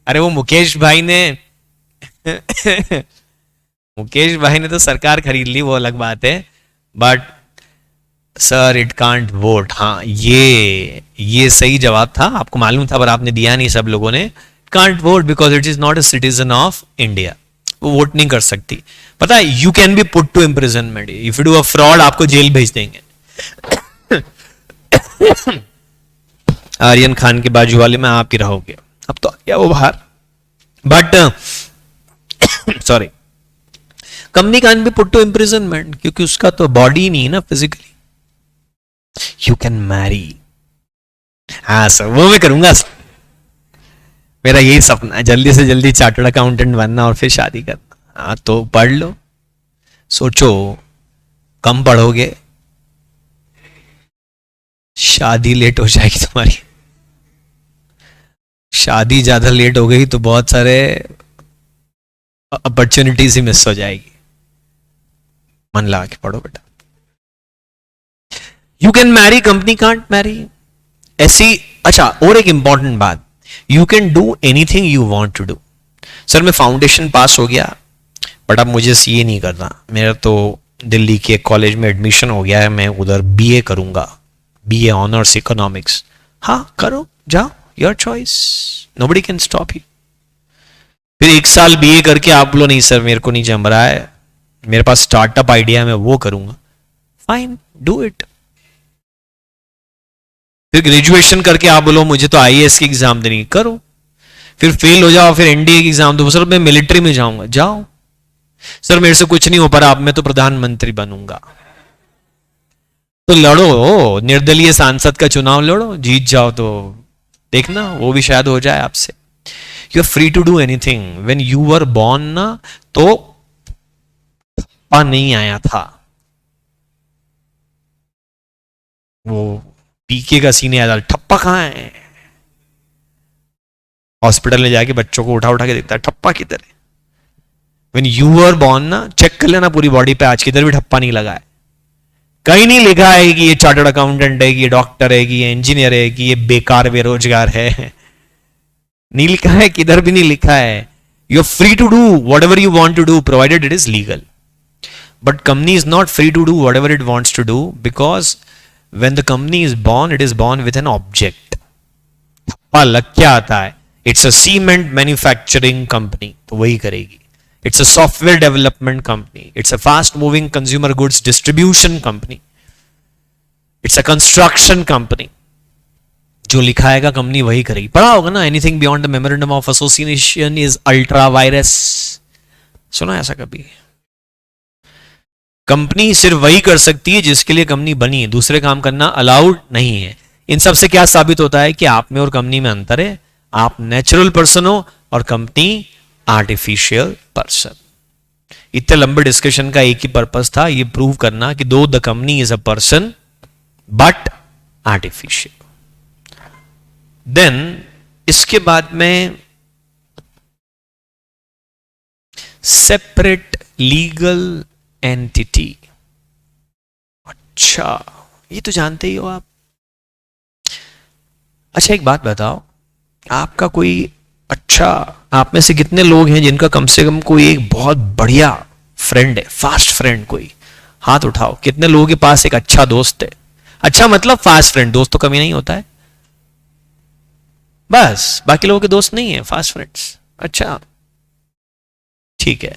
अरे वो मुकेश भाई ने मुकेश भाई ने तो सरकार खरीद ली, वो अलग बात है, but sir it can't vote. हाँ, ये सही जवाब था, आपको मालूम था पर आपने दिया नहीं सब लोगों ने। Can't vote because it is not a citizen of India, वो वोट नहीं कर सकती। पता है, you can be put to imprisonment, if you do a fraud आपको जेल भेज देंगे। आर्यन खान के बाजू वाले में आप ही रहोगे, अब तो क्या वो बाहर, but sorry, company can be put to imprisonment क्योंकि उसका तो बॉडी नहीं है ना फिजिकली। यू कैन मैरी, हाँ सर वो मैं करूंगा सर। मेरा यही सपना है, जल्दी से जल्दी चार्टर्ड अकाउंटेंट बनना और फिर शादी करना। हाँ तो पढ़ लो, सोचो कम पढ़ोगे शादी लेट हो जाएगी तुम्हारी, शादी ज्यादा लेट हो गई तो बहुत सारे अपॉर्चुनिटीज ही मिस हो जाएगी। मन लगा के पढ़ो बेटा। You can marry, company can't marry. ऐसी, अच्छा और एक इंपॉर्टेंट बात, you can do anything you want to do. Sir मैं फाउंडेशन पास हो गया बट अब मुझे सीए नहीं करना, मेरा तो दिल्ली के कॉलेज में एडमिशन हो गया है, मैं उधर बीए करूंगा, बीए ऑनर्स इकोनॉमिक्स। हाँ करो, जाओ, your choice, nobody can stop you. फिर एक साल बीए करके आप बोलो नहीं सर मेरे को नहीं जम रहा है, मेरे पास स्टार्टअप आइडिया है मैं वो करूंगा, फाइन डू इट। फिर ग्रेजुएशन करके आप बोलो मुझे तो आईएएस की एग्जाम देनी, करो। फिर फेल हो जाओ, फिर एनडीए की एग्जाम दो, सर मैं मिलिट्री में जाऊंगा, जाओ। सर मेरे से कुछ नहीं हो पा रहा, अब मैं तो प्रधानमंत्री बनूंगा, तो लड़ो, निर्दलीय सांसद का चुनाव लड़ो, जीत जाओ तो देखना वो भी शायद हो जाए आपसे। You are free to do anything. When you are born ना तो नहीं आया था, वो पीके का सीन याद आ, ठप्पा कहाँ है। हॉस्पिटल में जाके बच्चों को उठा उठा के देखता है ठप्पा किधर है। व्हेन यू आर बॉर्न ना, चेक कर लेना पूरी बॉडी पे, आज किधर भी ठप्पा नहीं लगा है। कहीं नहीं लिखा है कि ये चार्टर्ड अकाउंटेंट है, कि ये डॉक्टर है, कि ये इंजीनियर है, कि ये बेकार बेरोजगार है। नहीं लिखा है, किधर भी नहीं लिखा है। You are free to do whatever you want to do provided it is legal. But company is not free to do whatever it wants to do, because when the company is born, it is born with an object. ठप्पा लग क्या आता है? It's a cement manufacturing company, तो वही करेगी. It's a software development company. It's a fast moving consumer goods distribution company. It's a construction company. जो लिखाएगा कंपनी वही करेगी. पढ़ा होगा ना, anything beyond the memorandum of association is ultra virus. सुना ऐसा कभी? कंपनी सिर्फ वही कर सकती है जिसके लिए कंपनी बनी है, दूसरे काम करना अलाउड नहीं है। इन सब से क्या साबित होता है कि आप में और कंपनी में अंतर है। आप नेचुरल पर्सन हो और कंपनी आर्टिफिशियल पर्सन। इतने लंबे डिस्कशन का एक ही पर्पस था, ये प्रूव करना कि दो the company is a person but artificial. Then इसके बाद में सेपरेट लीगल एंटिटी। अच्छा, ये तो जानते ही हो आप। अच्छा एक बात बताओ, आपका कोई अच्छा, आप में से कितने लोग हैं जिनका कम से कम कोई एक बहुत बढ़िया फ्रेंड है, फास्ट फ्रेंड? कोई हाथ उठाओ। कितने लोगों के पास एक अच्छा दोस्त है? अच्छा मतलब फास्ट फ्रेंड, दोस्त तो कमी नहीं होता है, बस बाकी लोगों के दोस्त नहीं है, फास्ट फ्रेंड्स। अच्छा ठीक है,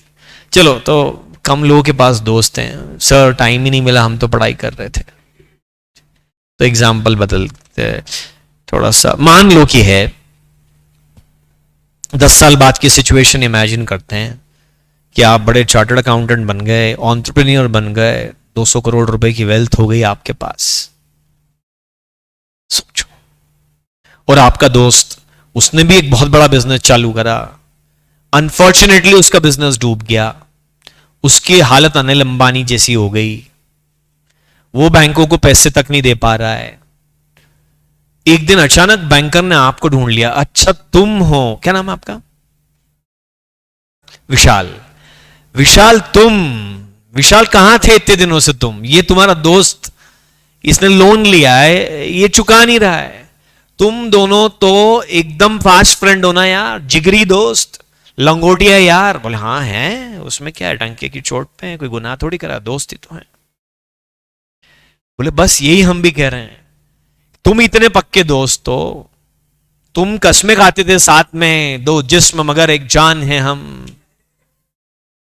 चलो तो कम लोगों के पास दोस्त हैं। सर टाइम ही नहीं मिला, हम तो पढ़ाई कर रहे थे। तो एग्जाम्पल बदलते थोड़ा सा। मान लो कि है 10 साल बाद की सिचुएशन इमेजिन करते हैं कि आप बड़े चार्टर्ड अकाउंटेंट बन गए, एंटरप्रेन्योर बन गए, 200 करोड़ रुपए की वेल्थ हो गई आपके पास। सोचो, और आपका दोस्त, उसने भी एक बहुत बड़ा बिजनेस चालू करा, अनफॉर्चुनेटली उसका बिजनेस डूब गया, उसकी हालत अनिल अंबानी जैसी हो गई, वो बैंकों को पैसे तक नहीं दे पा रहा है। एक दिन अचानक बैंकर ने आपको ढूंढ लिया। अच्छा तुम हो, क्या नाम है आपका? विशाल। विशाल तुम, विशाल कहां थे इतने दिनों से तुम? ये तुम्हारा दोस्त, इसने लोन लिया है, ये चुका नहीं रहा है। तुम दोनों तो एकदम फास्ट फ्रेंड होना यार, जिगरी दोस्त, लंगोटिया यार। बोले हाँ है, उसमें क्या है, डंके की चोट पे है, कोई गुनाह थोड़ी करा, दोस्त ही तो है। बोले बस यही हम भी कह रहे हैं, तुम इतने पक्के दोस्त हो, तुम कस्में खाते थे साथ में, दो जिस्म मगर एक जान है हम,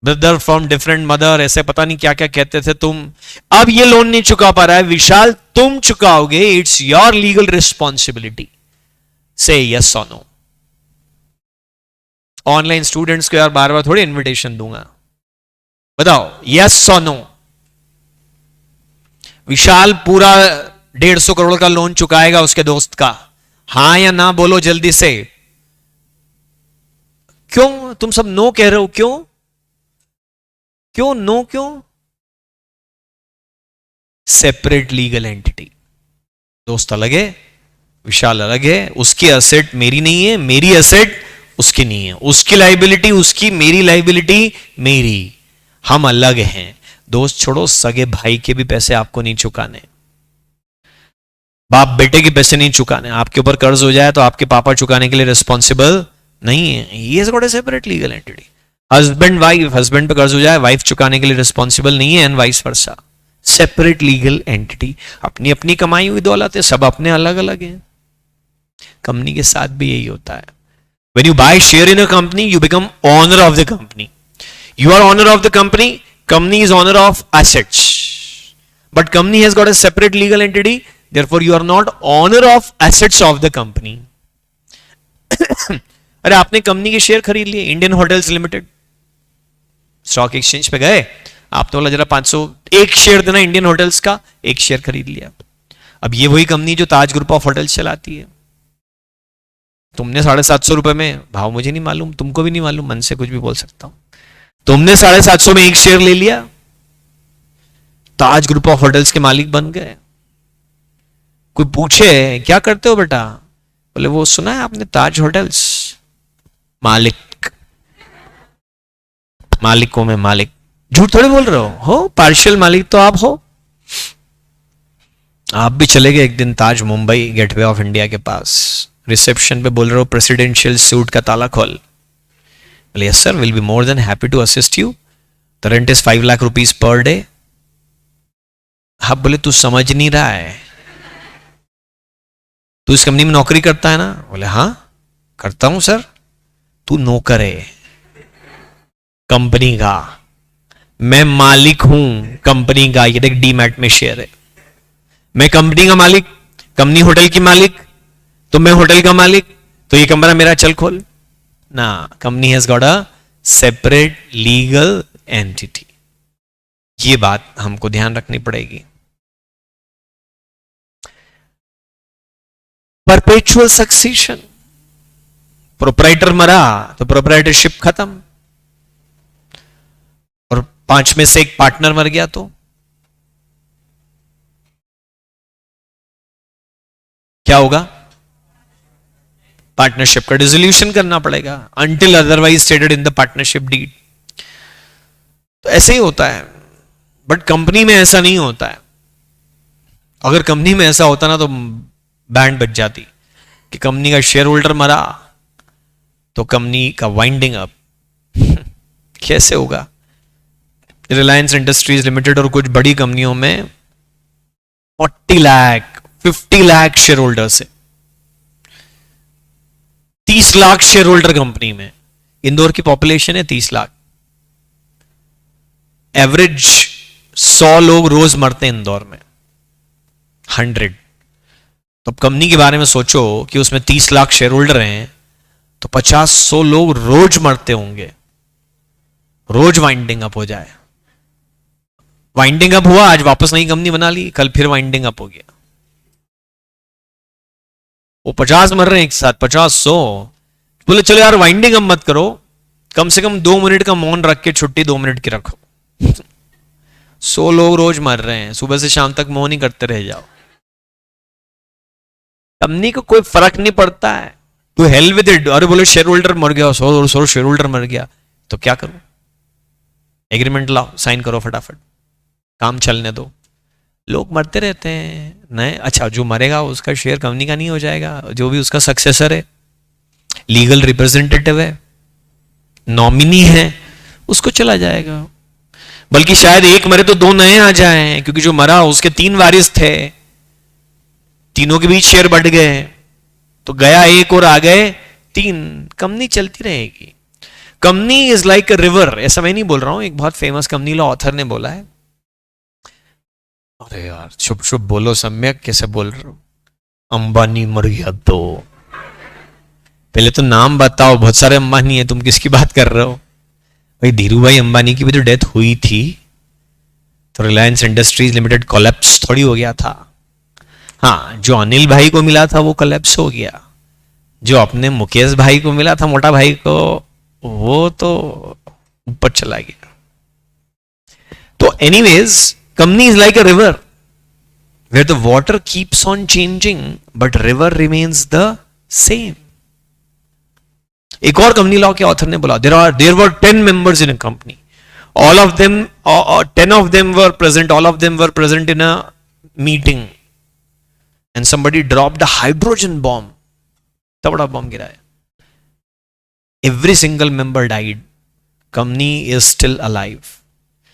ब्रदर फ्रॉम डिफरेंट मदर, ऐसे पता नहीं क्या क्या कहते थे तुम। अब ये लोन नहीं चुका पा रहा है विशाल, तुम चुकाओगे, इट्स योर लीगल रिस्पॉन्सिबिलिटी। से यस और नो। ऑनलाइन स्टूडेंट्स को यार बार बार थोड़ी इनविटेशन दूंगा, बताओ यस और नो। विशाल पूरा 150 करोड़ का लोन चुकाएगा उसके दोस्त का, हां या ना बोलो जल्दी से। क्यों तुम सब नो कह रहे हो? क्यों क्यों नो क्यों? सेपरेट लीगल एंटिटी, दोस्त अलग है, विशाल अलग है, उसकी एसेट मेरी नहीं है, मेरी एसेट उसकी नहीं है, उसकी लाइबिलिटी उसकी, मेरी लाइबिलिटी मेरी, हम अलग हैं। दोस्त छोड़ो, सगे भाई के भी पैसे आपको नहीं चुकाने, बाप बेटे के पैसे नहीं चुकाने। आपके ऊपर कर्ज हो जाए तो आपके पापा चुकाने के लिए रिस्पॉन्सिबल नहीं है। He has got a separate legal entity. Husband wife, husband पे कर्ज हो जाए, वाइफ चुकाने के लिए रिस्पॉन्सिबल नहीं है, and vice versa. Separate legal entity, अपनी अपनी कमाई हुई दौलत है, सब अपने अलग अलग हैं। कंपनी के साथ भी यही होता है। When you buy share in a company, you become owner of the company. You are owner of the company. Company is owner of assets. But company has got a separate legal entity. Therefore, you are not owner of assets of the company. अरे आपने कंपनी के शेयर खरीद लिए, Indian hotels limited, stock exchange पे गए, आप तो बोला जरा 500 एक शेयर देना इंडियन होटल्स का, एक शेयर खरीद लिया। अब ये वही कंपनी जो ताज ग्रुप ऑफ होटल्स चलाती है, तुमने 750 में, भाव मुझे नहीं मालूम, तुमको भी नहीं मालूम, मन से कुछ भी बोल सकता हूं, तुमने 750 में एक शेयर ले लिया, ताज ग्रुप ऑफ होटल्स के मालिक बन गए। कोई पूछे क्या करते हो बेटा, बोले वो सुना है आपने ताज होटल्स, मालिक, मालिक को मैं मालिक, झूठ थोड़े बोल रहे हो पार्शियल मालिक तो आप हो। आप भी चले गए एक दिन ताज मुंबई गेटवे ऑफ इंडिया के पास, रिसेप्शन पे बोल रहे हो प्रेसिडेंशियल सूट का ताला खोल, बोले yes sir, will be more than happy to assist you, the rent is 5 lakh rupees per day. आप बोले तू समझ नहीं रहा है, तू इस कंपनी में नौकरी करता है ना, बोले हाँ करता हूं सर। तू नौकर है कंपनी का, मैं मालिक हूं कंपनी का, ये देख डीमैट में शेयर है, मैं कंपनी का मालिक, कंपनी होटल की मालिक, तो मैं होटल का मालिक, तो ये कमरा मेरा, चल खोल ना। Company has got a separate legal entity, ये बात हमको ध्यान रखनी पड़ेगी। परपेचुअल सक्सेशन, प्रोप्राइटर मरा तो प्रोप्राइटरशिप खत्म, और 5 में से एक पार्टनर मर गया तो क्या होगा, पार्टनरशिप का डिसोल्यूशन करना पड़ेगा, until otherwise stated in the partnership deed. तो ऐसे ही होता है, बट कंपनी में ऐसा नहीं होता है। अगर कंपनी में ऐसा होता ना तो बैंड बज जाती कि कंपनी का शेयर होल्डर मरा तो कंपनी का वाइंडिंग अप कैसे होगा। रिलायंस इंडस्ट्रीज लिमिटेड और कुछ बड़ी कंपनियों में 40 लाख 50 लाख शेयर होल्डर से 30 लाख शेयर होल्डर कंपनी में। इंदौर की पॉपुलेशन है 30 लाख, एवरेज 100 लोग रोज मरते हैं इंदौर में, 100। तो अब कंपनी के बारे में सोचो कि उसमें 30 लाख शेयर होल्डर हैं तो 50-100 लोग रोज मरते होंगे, रोज वाइंडिंग अप हो जाए। वाइंडिंग अप हुआ, आज वापस नई कंपनी बना ली, कल फिर वाइंडिंग अप हो गया। वो 50 मर रहे हैं एक साथ, 50-100। बोले चलो यार वाइंडिंग अप मत करो, कम से कम 2 मिनट का मौन रख के छुट्टी 2 मिनट की रखो। 100 लोग रोज मर रहे हैं, सुबह से शाम तक मौन ही करते रह जाओ। कंपनी को कोई फर्क नहीं पड़ता है, टू हेल विद इट। अरे बोले शेयर होल्डर मर गया, 100 शेयर होल्डर मर गया तो क्या करूं, एग्रीमेंट लाओ, साइन करो फटाफट, काम चलने दो। लोग मरते रहते हैं, नहीं अच्छा जो मरेगा उसका शेयर कंपनी का नहीं हो जाएगा, जो भी उसका सक्सेसर है, लीगल रिप्रेजेंटेटिव है, नॉमिनी है, उसको चला जाएगा। बल्कि शायद एक मरे तो 2 नए आ जाएं, क्योंकि जो मरा उसके 3 वारिस थे, तीनों के बीच शेयर बढ़ गए, तो गया एक और आ गए 3, कंपनी चलती रहेगी। Company is like a river, ऐसा मैं नहीं बोल रहा हूं, एक बहुत फेमस कंपनी लॉ ऑथर ने बोला है। अरे यार शुभ शुभ बोलो, सम्यक कैसे बोल रहे हो, अंबानी मर गया तो पहले तो नाम बताओ, बहुत सारे अंबानी है, तुम किसकी बात कर रहे हो भाई। धीरू भाई अंबानी की भी तो डेथ हुई थी, तो रिलायंस इंडस्ट्रीज लिमिटेड कोलैप्स थोड़ी हो गया था। हाँ, जो अनिल भाई को मिला था वो कोलैप्स हो गया, जो अपने मुकेश भाई को मिला था, मोटा भाई को, वो तो ऊपर चला गया। तो anyways company is like a river where the water keeps on changing but river remains the same. एक और कंपनी लॉ के ऑथर ने बोला, there were 10 members in a company, all of them 10 of them were present, all of them were present in a meeting and somebody dropped a hydrogen bomb, तब बड़ा बॉम्ब गिराया, every single member died, company is still alive।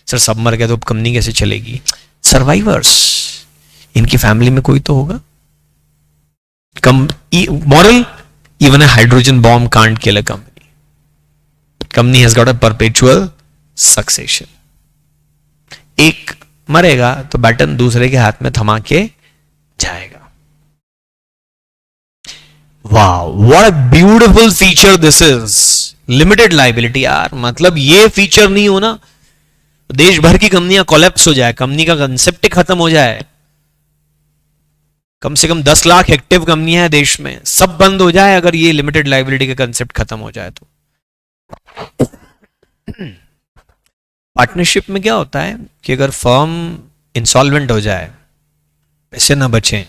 Sir सब मर गया तो अब कंपनी कैसे चलेगी। सर्वाइवर्स, इनकी फैमिली में कोई तो होगा। Moral, even a hydrogen bomb can't kill a company, company has got a perpetual succession. एक मरेगा तो बैटन दूसरे के हाथ में थमा के जाएगा। वाह, what a beautiful feature this is, limited liability. यार मतलब ये फीचर नहीं हो ना, देश भर की कंपनियां कोलैप्स हो जाए, कंपनी का कंसेप्ट खत्म हो जाए। कम से कम 10 लाख एक्टिव कंपनियां हैं देश में, सब बंद हो जाए अगर ये लिमिटेड लायबिलिटी का कंसेप्ट खत्म हो जाए तो। पार्टनरशिप में क्या होता है कि अगर फर्म इंसॉल्वेंट हो जाए, पैसे ना बचे,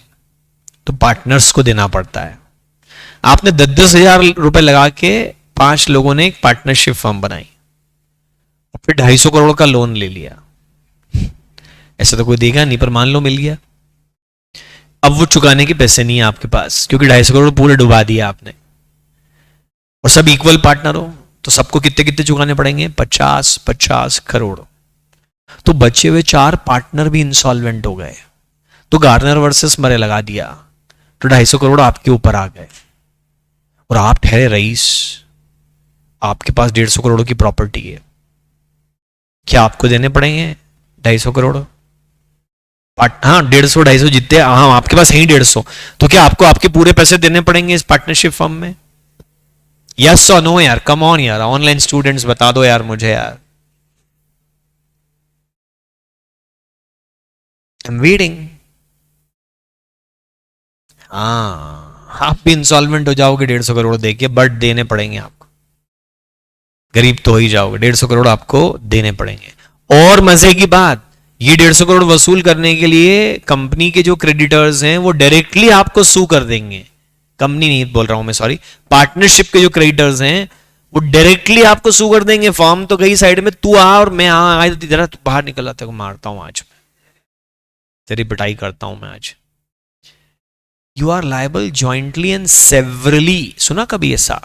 तो पार्टनर्स को देना पड़ता है। आपने 10-10 हजार रुपए लगा के 5 लोगों ने एक पार्टनरशिप फर्म बनाई और फिर 250 करोड़ का लोन ले लिया। ऐसा तो कोई देगा नहीं, पर मान लो मिल गया। अब वो चुकाने के पैसे नहीं है आपके पास, क्योंकि 250 करोड़ पूरे डुबा दिया आपने, और सब इक्वल पार्टनर हो, तो सबको कितने कितने चुकाने पड़ेंगे? 50-50 करोड़। तो बचे हुए 4 पार्टनर भी इंसॉल्वेंट हो गए, तो गार्नर वर्सेस मरे लगा दिया, तो 250 करोड़ आपके ऊपर आ गए और आप ठहरे रईस। आपके पास 150 करोड़ की प्रॉपर्टी है, क्या आपको देने पड़ेंगे 250 करोड़? हाँ, 150-250 जितने, हाँ आपके पास है ही 150, तो क्या आपको आपके पूरे पैसे देने पड़ेंगे इस पार्टनरशिप फर्म में? यस और नो यार, कम ऑन यार, ऑनलाइन स्टूडेंट्स बता दो यार मुझे यार। I am waiting. हाँ, आप भी इंसॉल्वेंट हो जाओगे 150 करोड़ देके, बट देने पड़ेंगे आपको। गरीब तो हो ही जाओगे, 150 करोड़ आपको देने पड़ेंगे। और मजे की बात, ये 150 करोड़ वसूल करने के लिए कंपनी के जो क्रेडिटर्स हैं वो डायरेक्टली आपको सू कर देंगे। कंपनी नहीं बोल रहा हूं मैं, सॉरी, पार्टनरशिप के जो क्रेडिटर्स हैं वो डायरेक्टली आपको सू कर देंगे। फॉर्म तो गई साइड में, तू आ और मैं आए तो जरा बाहर निकल आते को मारता हूं आज, तेरी पिटाई करता हूं मैं आज। You are liable jointly and severally. सुना कभी ऐसा?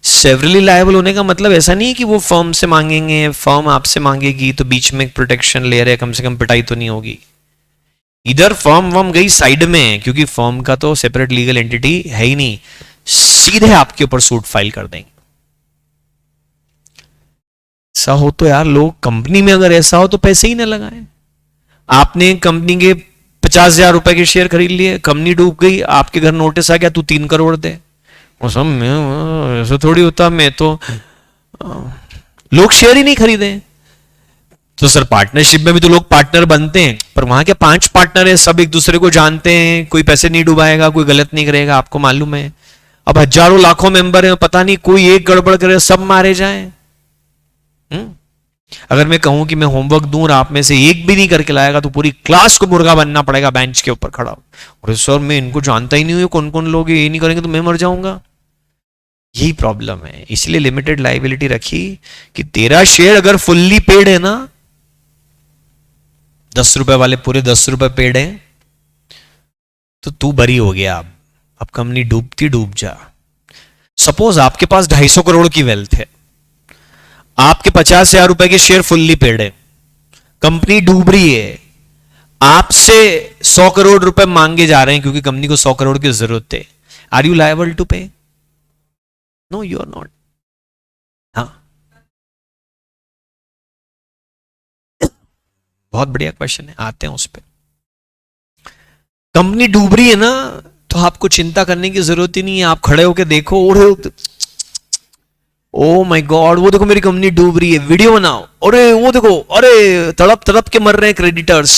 सेवरली लायबल होने का मतलब ऐसा नहीं है कि वो फर्म से मांगेंगे, फर्म आपसे मांगेगी, तो बीच में एक प्रोटेक्शन ले रहे, कम से कम पिटाई तो नहीं होगी। इधर फर्म वम गई साइड में, क्योंकि फर्म का तो सेपरेट लीगल एंटिटी है ही नहीं, सीधे आपके ऊपर सूट फाइल कर देंगे। ऐसा हो तो यार लोग, कंपनी में अगर ऐसा हो तो पैसे ही ना लगाएं। आपने कंपनी के 50,000 रुपए के शेयर खरीद लिए, कंपनी डूब गई, आपके घर नोटिस आ गया तू 3 करोड़ दे। और सब में ऐसा थोड़ी होता, मैं तो लोग शेयर ही नहीं खरीदे। तो सर पार्टनरशिप में भी तो लोग पार्टनर बनते हैं, पर वहां क्या 5 पार्टनर है, सब एक दूसरे को जानते हैं, कोई पैसे नहीं डुबाएगा, कोई गलत नहीं करेगा, आपको मालूम है। अब हजारों लाखों मेंबर हैं, पता नहीं कोई एक गड़बड़ करे सब मारे जाएं। अगर मैं कहूं कि मैं होमवर्क दूं और आप में से एक भी नहीं करके लाएगा तो पूरी क्लास को मुर्गा बनना पड़ेगा बेंच के ऊपर खड़ा। और सर मैं इनको जानता ही नहीं हूं कौन कौन लोग ये नहीं करेंगे तो मैं मर जाऊंगा। यही प्रॉब्लम है, इसलिए लिमिटेड लायबिलिटी रखी कि तेरा शेयर अगर फुल्ली पेड है ना, 10 रुपए वाले पूरे 10 रुपए पेड है, तो तू बरी हो गया। अब कंपनी डूबती डूब जा। सपोज आपके पास 250 करोड़ की वेल्थ है, आपके 50,000 रुपए के शेयर फुल्ली पेड है, कंपनी डूब रही है, आपसे 100 करोड़ रुपए मांगे जा रहे हैं क्योंकि कंपनी को 100 करोड़ की जरूरत है। Are you liable to pay? No, you are not. हाँ, बहुत बढ़िया क्वेश्चन है, आते हैं उस पर। कंपनी डूब रही है ना, तो आपको चिंता करने की जरूरत ही नहीं है। आप खड़े होकर देखो, ओ माय गॉड, वो देखो मेरी कंपनी डूब रही है, वीडियो बनाओ, अरे वो देखो, अरे तड़प तड़प के मर रहे हैं क्रेडिटर्स,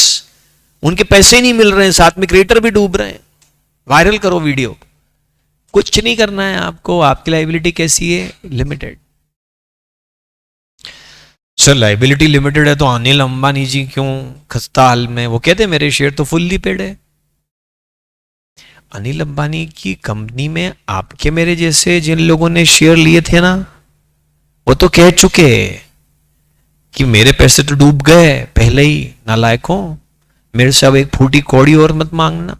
उनके पैसे ही नहीं मिल रहे हैं, साथ में क्रेडिटर भी डूब रहे हैं, वायरल करो वीडियो। कुछ नहीं करना है आपको। आपकी लायबिलिटी कैसी है? लिमिटेड। सर लायबिलिटी लिमिटेड है तो अनिल अंबानी जी क्यों खस्ता हाल में? वो कहते हैं मेरे शेयर तो फुल्ली पेड है। अनिल अंबानी की कंपनी में आपके मेरे जैसे जिन लोगों ने शेयर लिए थे ना, वो तो कह चुके कि मेरे पैसे तो डूब गए पहले ही, नालायकों, मेरे से अब एक फूटी कौड़ी और मत मांगना।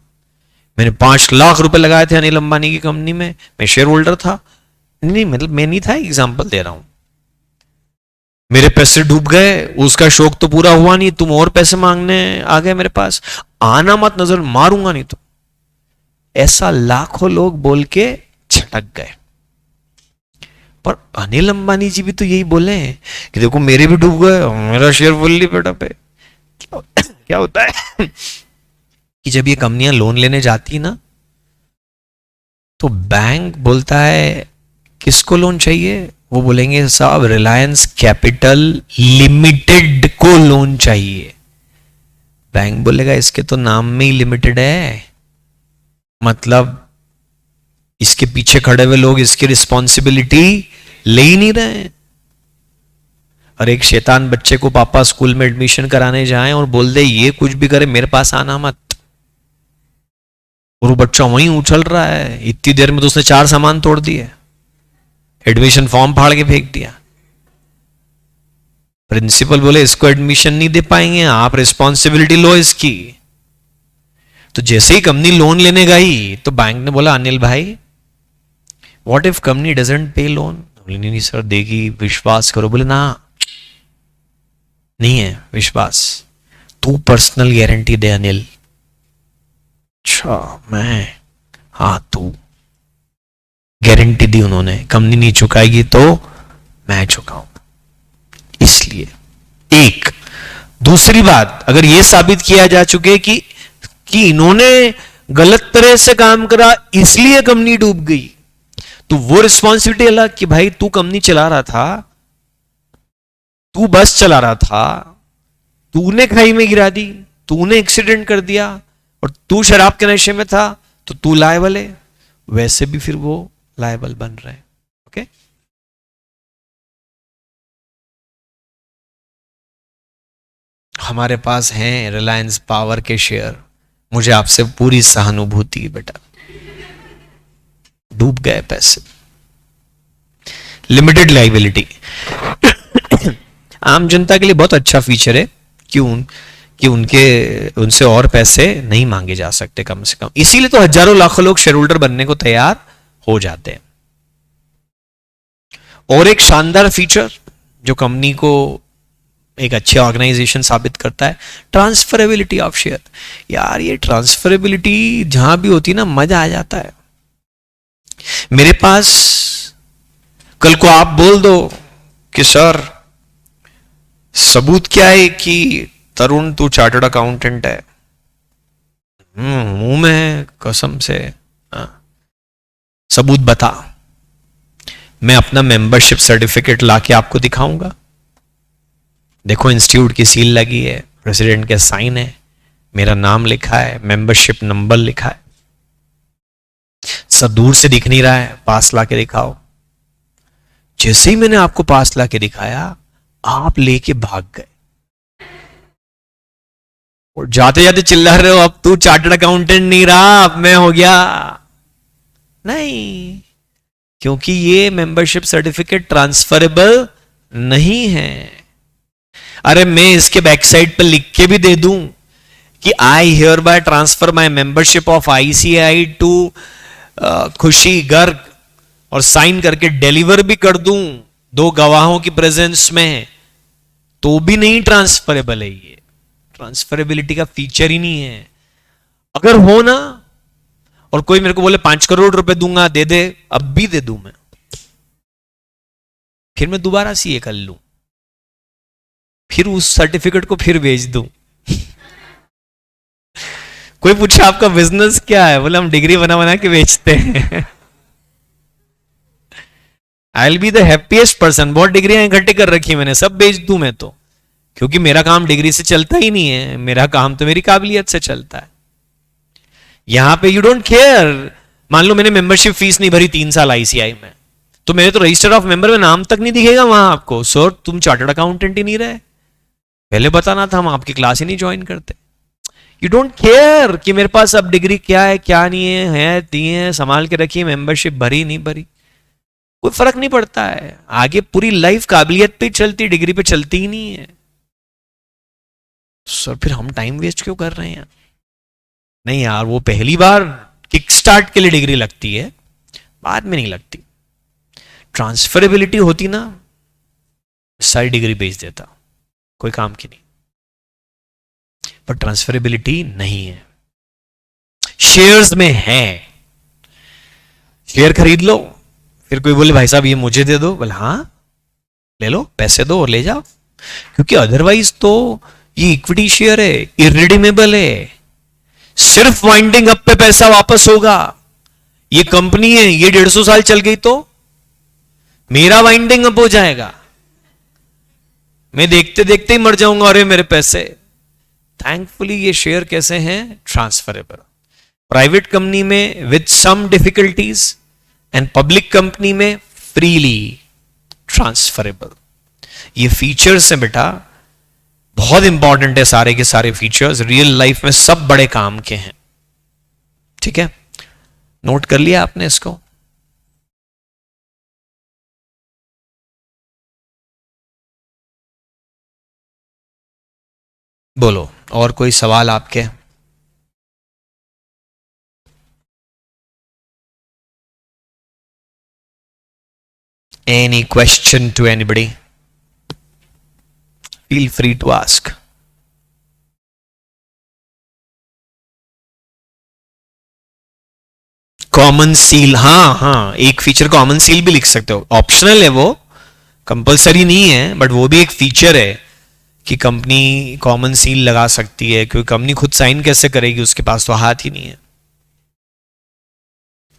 मैंने 5 लाख रुपए लगाए थे अनिल अंबानी की कंपनी में, मैं शेयर होल्डर था। नहीं मतलब मैं नहीं था, एग्जांपल दे रहा हूं। मेरे पैसे डूब गए, उसका शौक तो पूरा हुआ नहीं, तुम और पैसे मांगने आ गए मेरे पास, आना मत, नजर मारूंगा नहीं तो। ऐसा लाखों लोग बोल के छटक गए। पर अनिल अंबानी जी भी तो यही बोले कि देखो मेरे भी डूब गए, मेरा शेयर फुल्ली पेड पे। क्या होता है कि जब ये कंपनियां लोन लेने जाती ना, तो बैंक बोलता है किसको लोन चाहिए? वो बोलेंगे साहब रिलायंस कैपिटल लिमिटेड को लोन चाहिए। बैंक बोलेगा इसके तो नाम में ही लिमिटेड है, मतलब इसके पीछे खड़े हुए लोग इसकी रिस्पॉन्सिबिलिटी ले ही नहीं रहे हैं। और एक शैतान बच्चे को पापा स्कूल में एडमिशन कराने जाए और बोल दे ये कुछ भी करे मेरे पास आना मत, और वो बच्चा वहीं उछल रहा है। इतनी देर में तो उसने 4 सामान तोड़ दिए, एडमिशन फॉर्म फाड़ के फेंक दिया। प्रिंसिपल बोले इसको एडमिशन नहीं दे पाएंगे, आप रिस्पॉन्सिबिलिटी लो इसकी। तो जैसे ही कंपनी लोन लेने गई तो बैंक ने बोला अनिल भाई व्हाट इफ कंपनी डजंट पे लोन? बोले नहीं सर देगी, विश्वास करो। बोले ना नहीं है विश्वास, तू पर्सनल गारंटी दे अनिल। अच्छा मैं, हाँ तू। गारंटी दी उन्होंने, कंपनी नहीं चुकाएगी तो मैं चुकाऊं। इसलिए एक दूसरी बात, अगर यह साबित किया जा चुके कि इन्होंने गलत तरह से काम करा इसलिए कंपनी डूब गई, तो वो रिस्पॉन्सिबिलिटी अलग कि भाई तू कंपनी चला रहा था, तू बस चला रहा था, तूने खाई में गिरा दी, तूने एक्सीडेंट कर दिया और तू शराब के नशे में था, तो तू लायबल है। वैसे भी फिर वो लायबल बन रहे हैं। ओके, हमारे पास हैं रिलायंस पावर के शेयर, मुझे आपसे पूरी सहानुभूति बेटा, डूब गए पैसे। लिमिटेड लायबिलिटी आम जनता के लिए बहुत अच्छा फीचर है कि उनसे और पैसे नहीं मांगे जा सकते कम से कम। इसीलिए तो हजारों लाखों लोग शेयर होल्डर बनने को तैयार हो जाते हैं। और एक शानदार फीचर जो कंपनी को एक अच्छी ऑर्गेनाइजेशन साबित करता है, ट्रांसफरेबिलिटी ऑफ शेयर। यार ये ट्रांसफरेबिलिटी जहां भी होती है ना, मजा आ जाता है। मेरे पास कल को आप बोल दो कि सर सबूत क्या है कि तरुण तू चार्टर्ड अकाउंटेंट है, मुंह में है कसम से, सबूत बता। मैं अपना मेंबरशिप सर्टिफिकेट लाके आपको दिखाऊंगा। देखो इंस्टीट्यूट की सील लगी है, प्रेसिडेंट के साइन है, मेरा नाम लिखा है, मेंबरशिप नंबर लिखा है। सब दूर से दिख नहीं रहा है, पास लाके दिखाओ। जैसे ही मैंने आपको पास लाके दिखाया आप लेके भाग गए और जाते जाते चिल्ला रहे हो अब तू चार्टर्ड अकाउंटेंट नहीं रहा, अब मैं हो गया। नहीं, क्योंकि ये मेंबरशिप सर्टिफिकेट ट्रांसफरेबल नहीं है। अरे मैं इसके बैक साइड पर लिख के भी दे दूं कि I hereby transfer my membership of ICI to Khushi Garg, और साइन करके डिलीवर भी कर दूं 2 गवाहों की प्रेजेंस में, तो भी नहीं ट्रांसफरेबल है। ये ट्रांसफरेबिलिटी का फीचर ही नहीं है। अगर हो ना, और कोई मेरे को बोले 5 करोड़ रुपए दूंगा, दे दे, अब भी दे दूं मैं, फिर मैं दोबारा सीए कर लूं, फिर उस सर्टिफिकेट को फिर भेज दूं। कोई पूछा आपका बिजनेस क्या है, बोले हम डिग्री बना बना के बेचते हैं। I will be the happiest person. बहुत डिग्रियां इकट्ठी कर रखी मैंने, सब बेच दूं मैं तो, क्योंकि मेरा काम डिग्री से चलता ही नहीं है, मेरा काम तो मेरी काबिलियत से चलता है। यहां पे यू डोंट केयर। मान लो मैंने मेंबरशिप फीस नहीं भरी 3 साल आईसीआई में, तो मेरे तो रजिस्टर ऑफ मेंबर में नाम तक नहीं दिखेगा वहां आपको, सर तुम चार्टर्ड अकाउंटेंट ही नहीं रहे, पहले बताना था, हम आपकी क्लास ही नहीं ज्वाइन करते। यू डोंट केयर कि मेरे पास अब डिग्री क्या है क्या नहीं है नहीं है, संभाल के रखिए, मेंबरशिप भरी नहीं भरी, कोई फर्क नहीं पड़ता है। आगे पूरी लाइफ काबिलियत पे चलती, डिग्री पे चलती ही नहीं है। सर फिर हम टाइम वेस्ट क्यों कर रहे हैं? नहीं यार, वो पहली बार किक स्टार्ट के लिए डिग्री लगती है, बाद में नहीं लगती। ट्रांसफरेबिलिटी होती ना, सारी डिग्री बेच देता, कोई काम की नहीं। पर ट्रांसफरेबिलिटी नहीं है। शेयर्स में है, शेयर खरीद लो, फिर कोई बोले भाई साहब ये मुझे दे दो, बोले हाँ ले लो, पैसे दो और ले जाओ, क्योंकि अदरवाइज तो ये इक्विटी शेयर है, इरिडीमेबल है, सिर्फ वाइंडिंग अप पे पैसा वापस होगा। ये कंपनी है, ये 150 साल चल गई तो मेरा वाइंडिंग अप हो जाएगा, मैं देखते देखते ही मर जाऊंगा, अरे मेरे पैसे। थैंकफुली ये शेयर कैसे हैं? ट्रांसफरेबल। प्राइवेट कंपनी में with some difficulties, and public company में फ्रीली ट्रांसफरेबल। ये फीचर्स हैं बेटा, बहुत इंपॉर्टेंट है सारे के सारे फीचर्स, रियल लाइफ में सब बड़े काम के हैं। ठीक है, नोट कर लिया आपने इसको? बोलो, और कोई सवाल आपके? Any question to anybody? Feel free to ask. Common seal, हाँ हाँ, एक फीचर कॉमन सील भी लिख सकते हो, ऑप्शनल है वो, कंपलसरी नहीं है, बट वो भी एक फीचर है कि कंपनी कॉमन सील लगा सकती है, क्योंकि कंपनी खुद साइन कैसे करेगी, उसके पास तो हाथ ही नहीं है।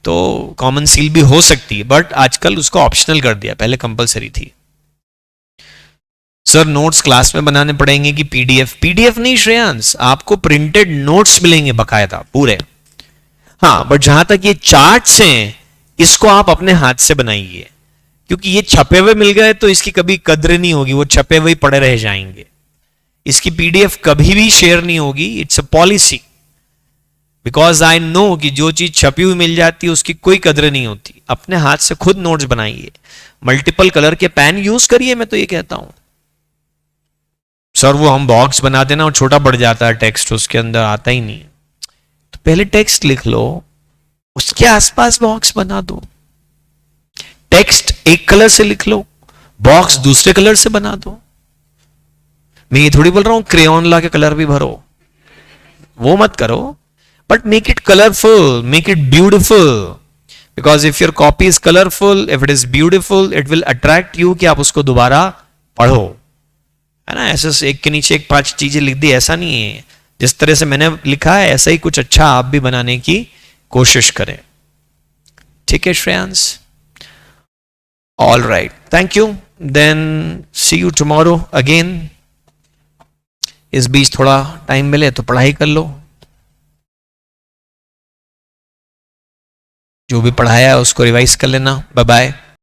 तो कॉमन सील भी हो सकती है, बट आजकल उसको ऑप्शनल कर दिया, पहले कंपलसरी थी। सर नोट्स क्लास में बनाने पड़ेंगे कि पीडीएफ? पीडीएफ नहीं श्रेयांश, आपको प्रिंटेड नोट्स मिलेंगे बकायदा पूरे। हाँ, बट जहां तक ये चार्ट्स हैं, इसको आप अपने हाथ से बनाइए, क्योंकि ये छपे हुए मिल गए तो इसकी कभी कद्र नहीं होगी, वो छपे हुए पड़े रह जाएंगे। इसकी पीडीएफ कभी भी शेयर नहीं होगी, it's a policy, because I know कि जो चीज छपी हुई मिल जाती है उसकी कोई कद्र नहीं होती। अपने हाथ से खुद नोट्स बनाइए, मल्टीपल कलर के पेन यूज करिए, मैं तो ये कहता हूं। सर वो हम बॉक्स बना देना और छोटा पड़ जाता है टेक्स्ट, उसके अंदर आता ही नहीं, तो पहले टेक्स्ट लिख लो, उसके आसपास बॉक्स बना दो। टेक्स्ट एक कलर से लिख लो, बॉक्स दूसरे कलर से बना दो। मैं ये थोड़ी बोल रहा हूं क्रेयॉन ला के कलर भी भरो, वो मत करो, but make it colorful, make it beautiful, because if your copy is colorful, if it is beautiful, it will attract you कि आप उसको दोबारा पढ़ो, है ना। ऐसे एक के नीचे एक 5 चीजें लिख दी, ऐसा नहीं है। जिस तरह से मैंने लिखा है ऐसा ही कुछ अच्छा आप भी बनाने की कोशिश करें। ठीक है Shreyansh? All right, thank you, then see you tomorrow again. इस बीच थोड़ा टाइम मिले तो पढ़ाई कर लो, जो भी पढ़ाया है उसको रिवाइज कर लेना। Bye bye.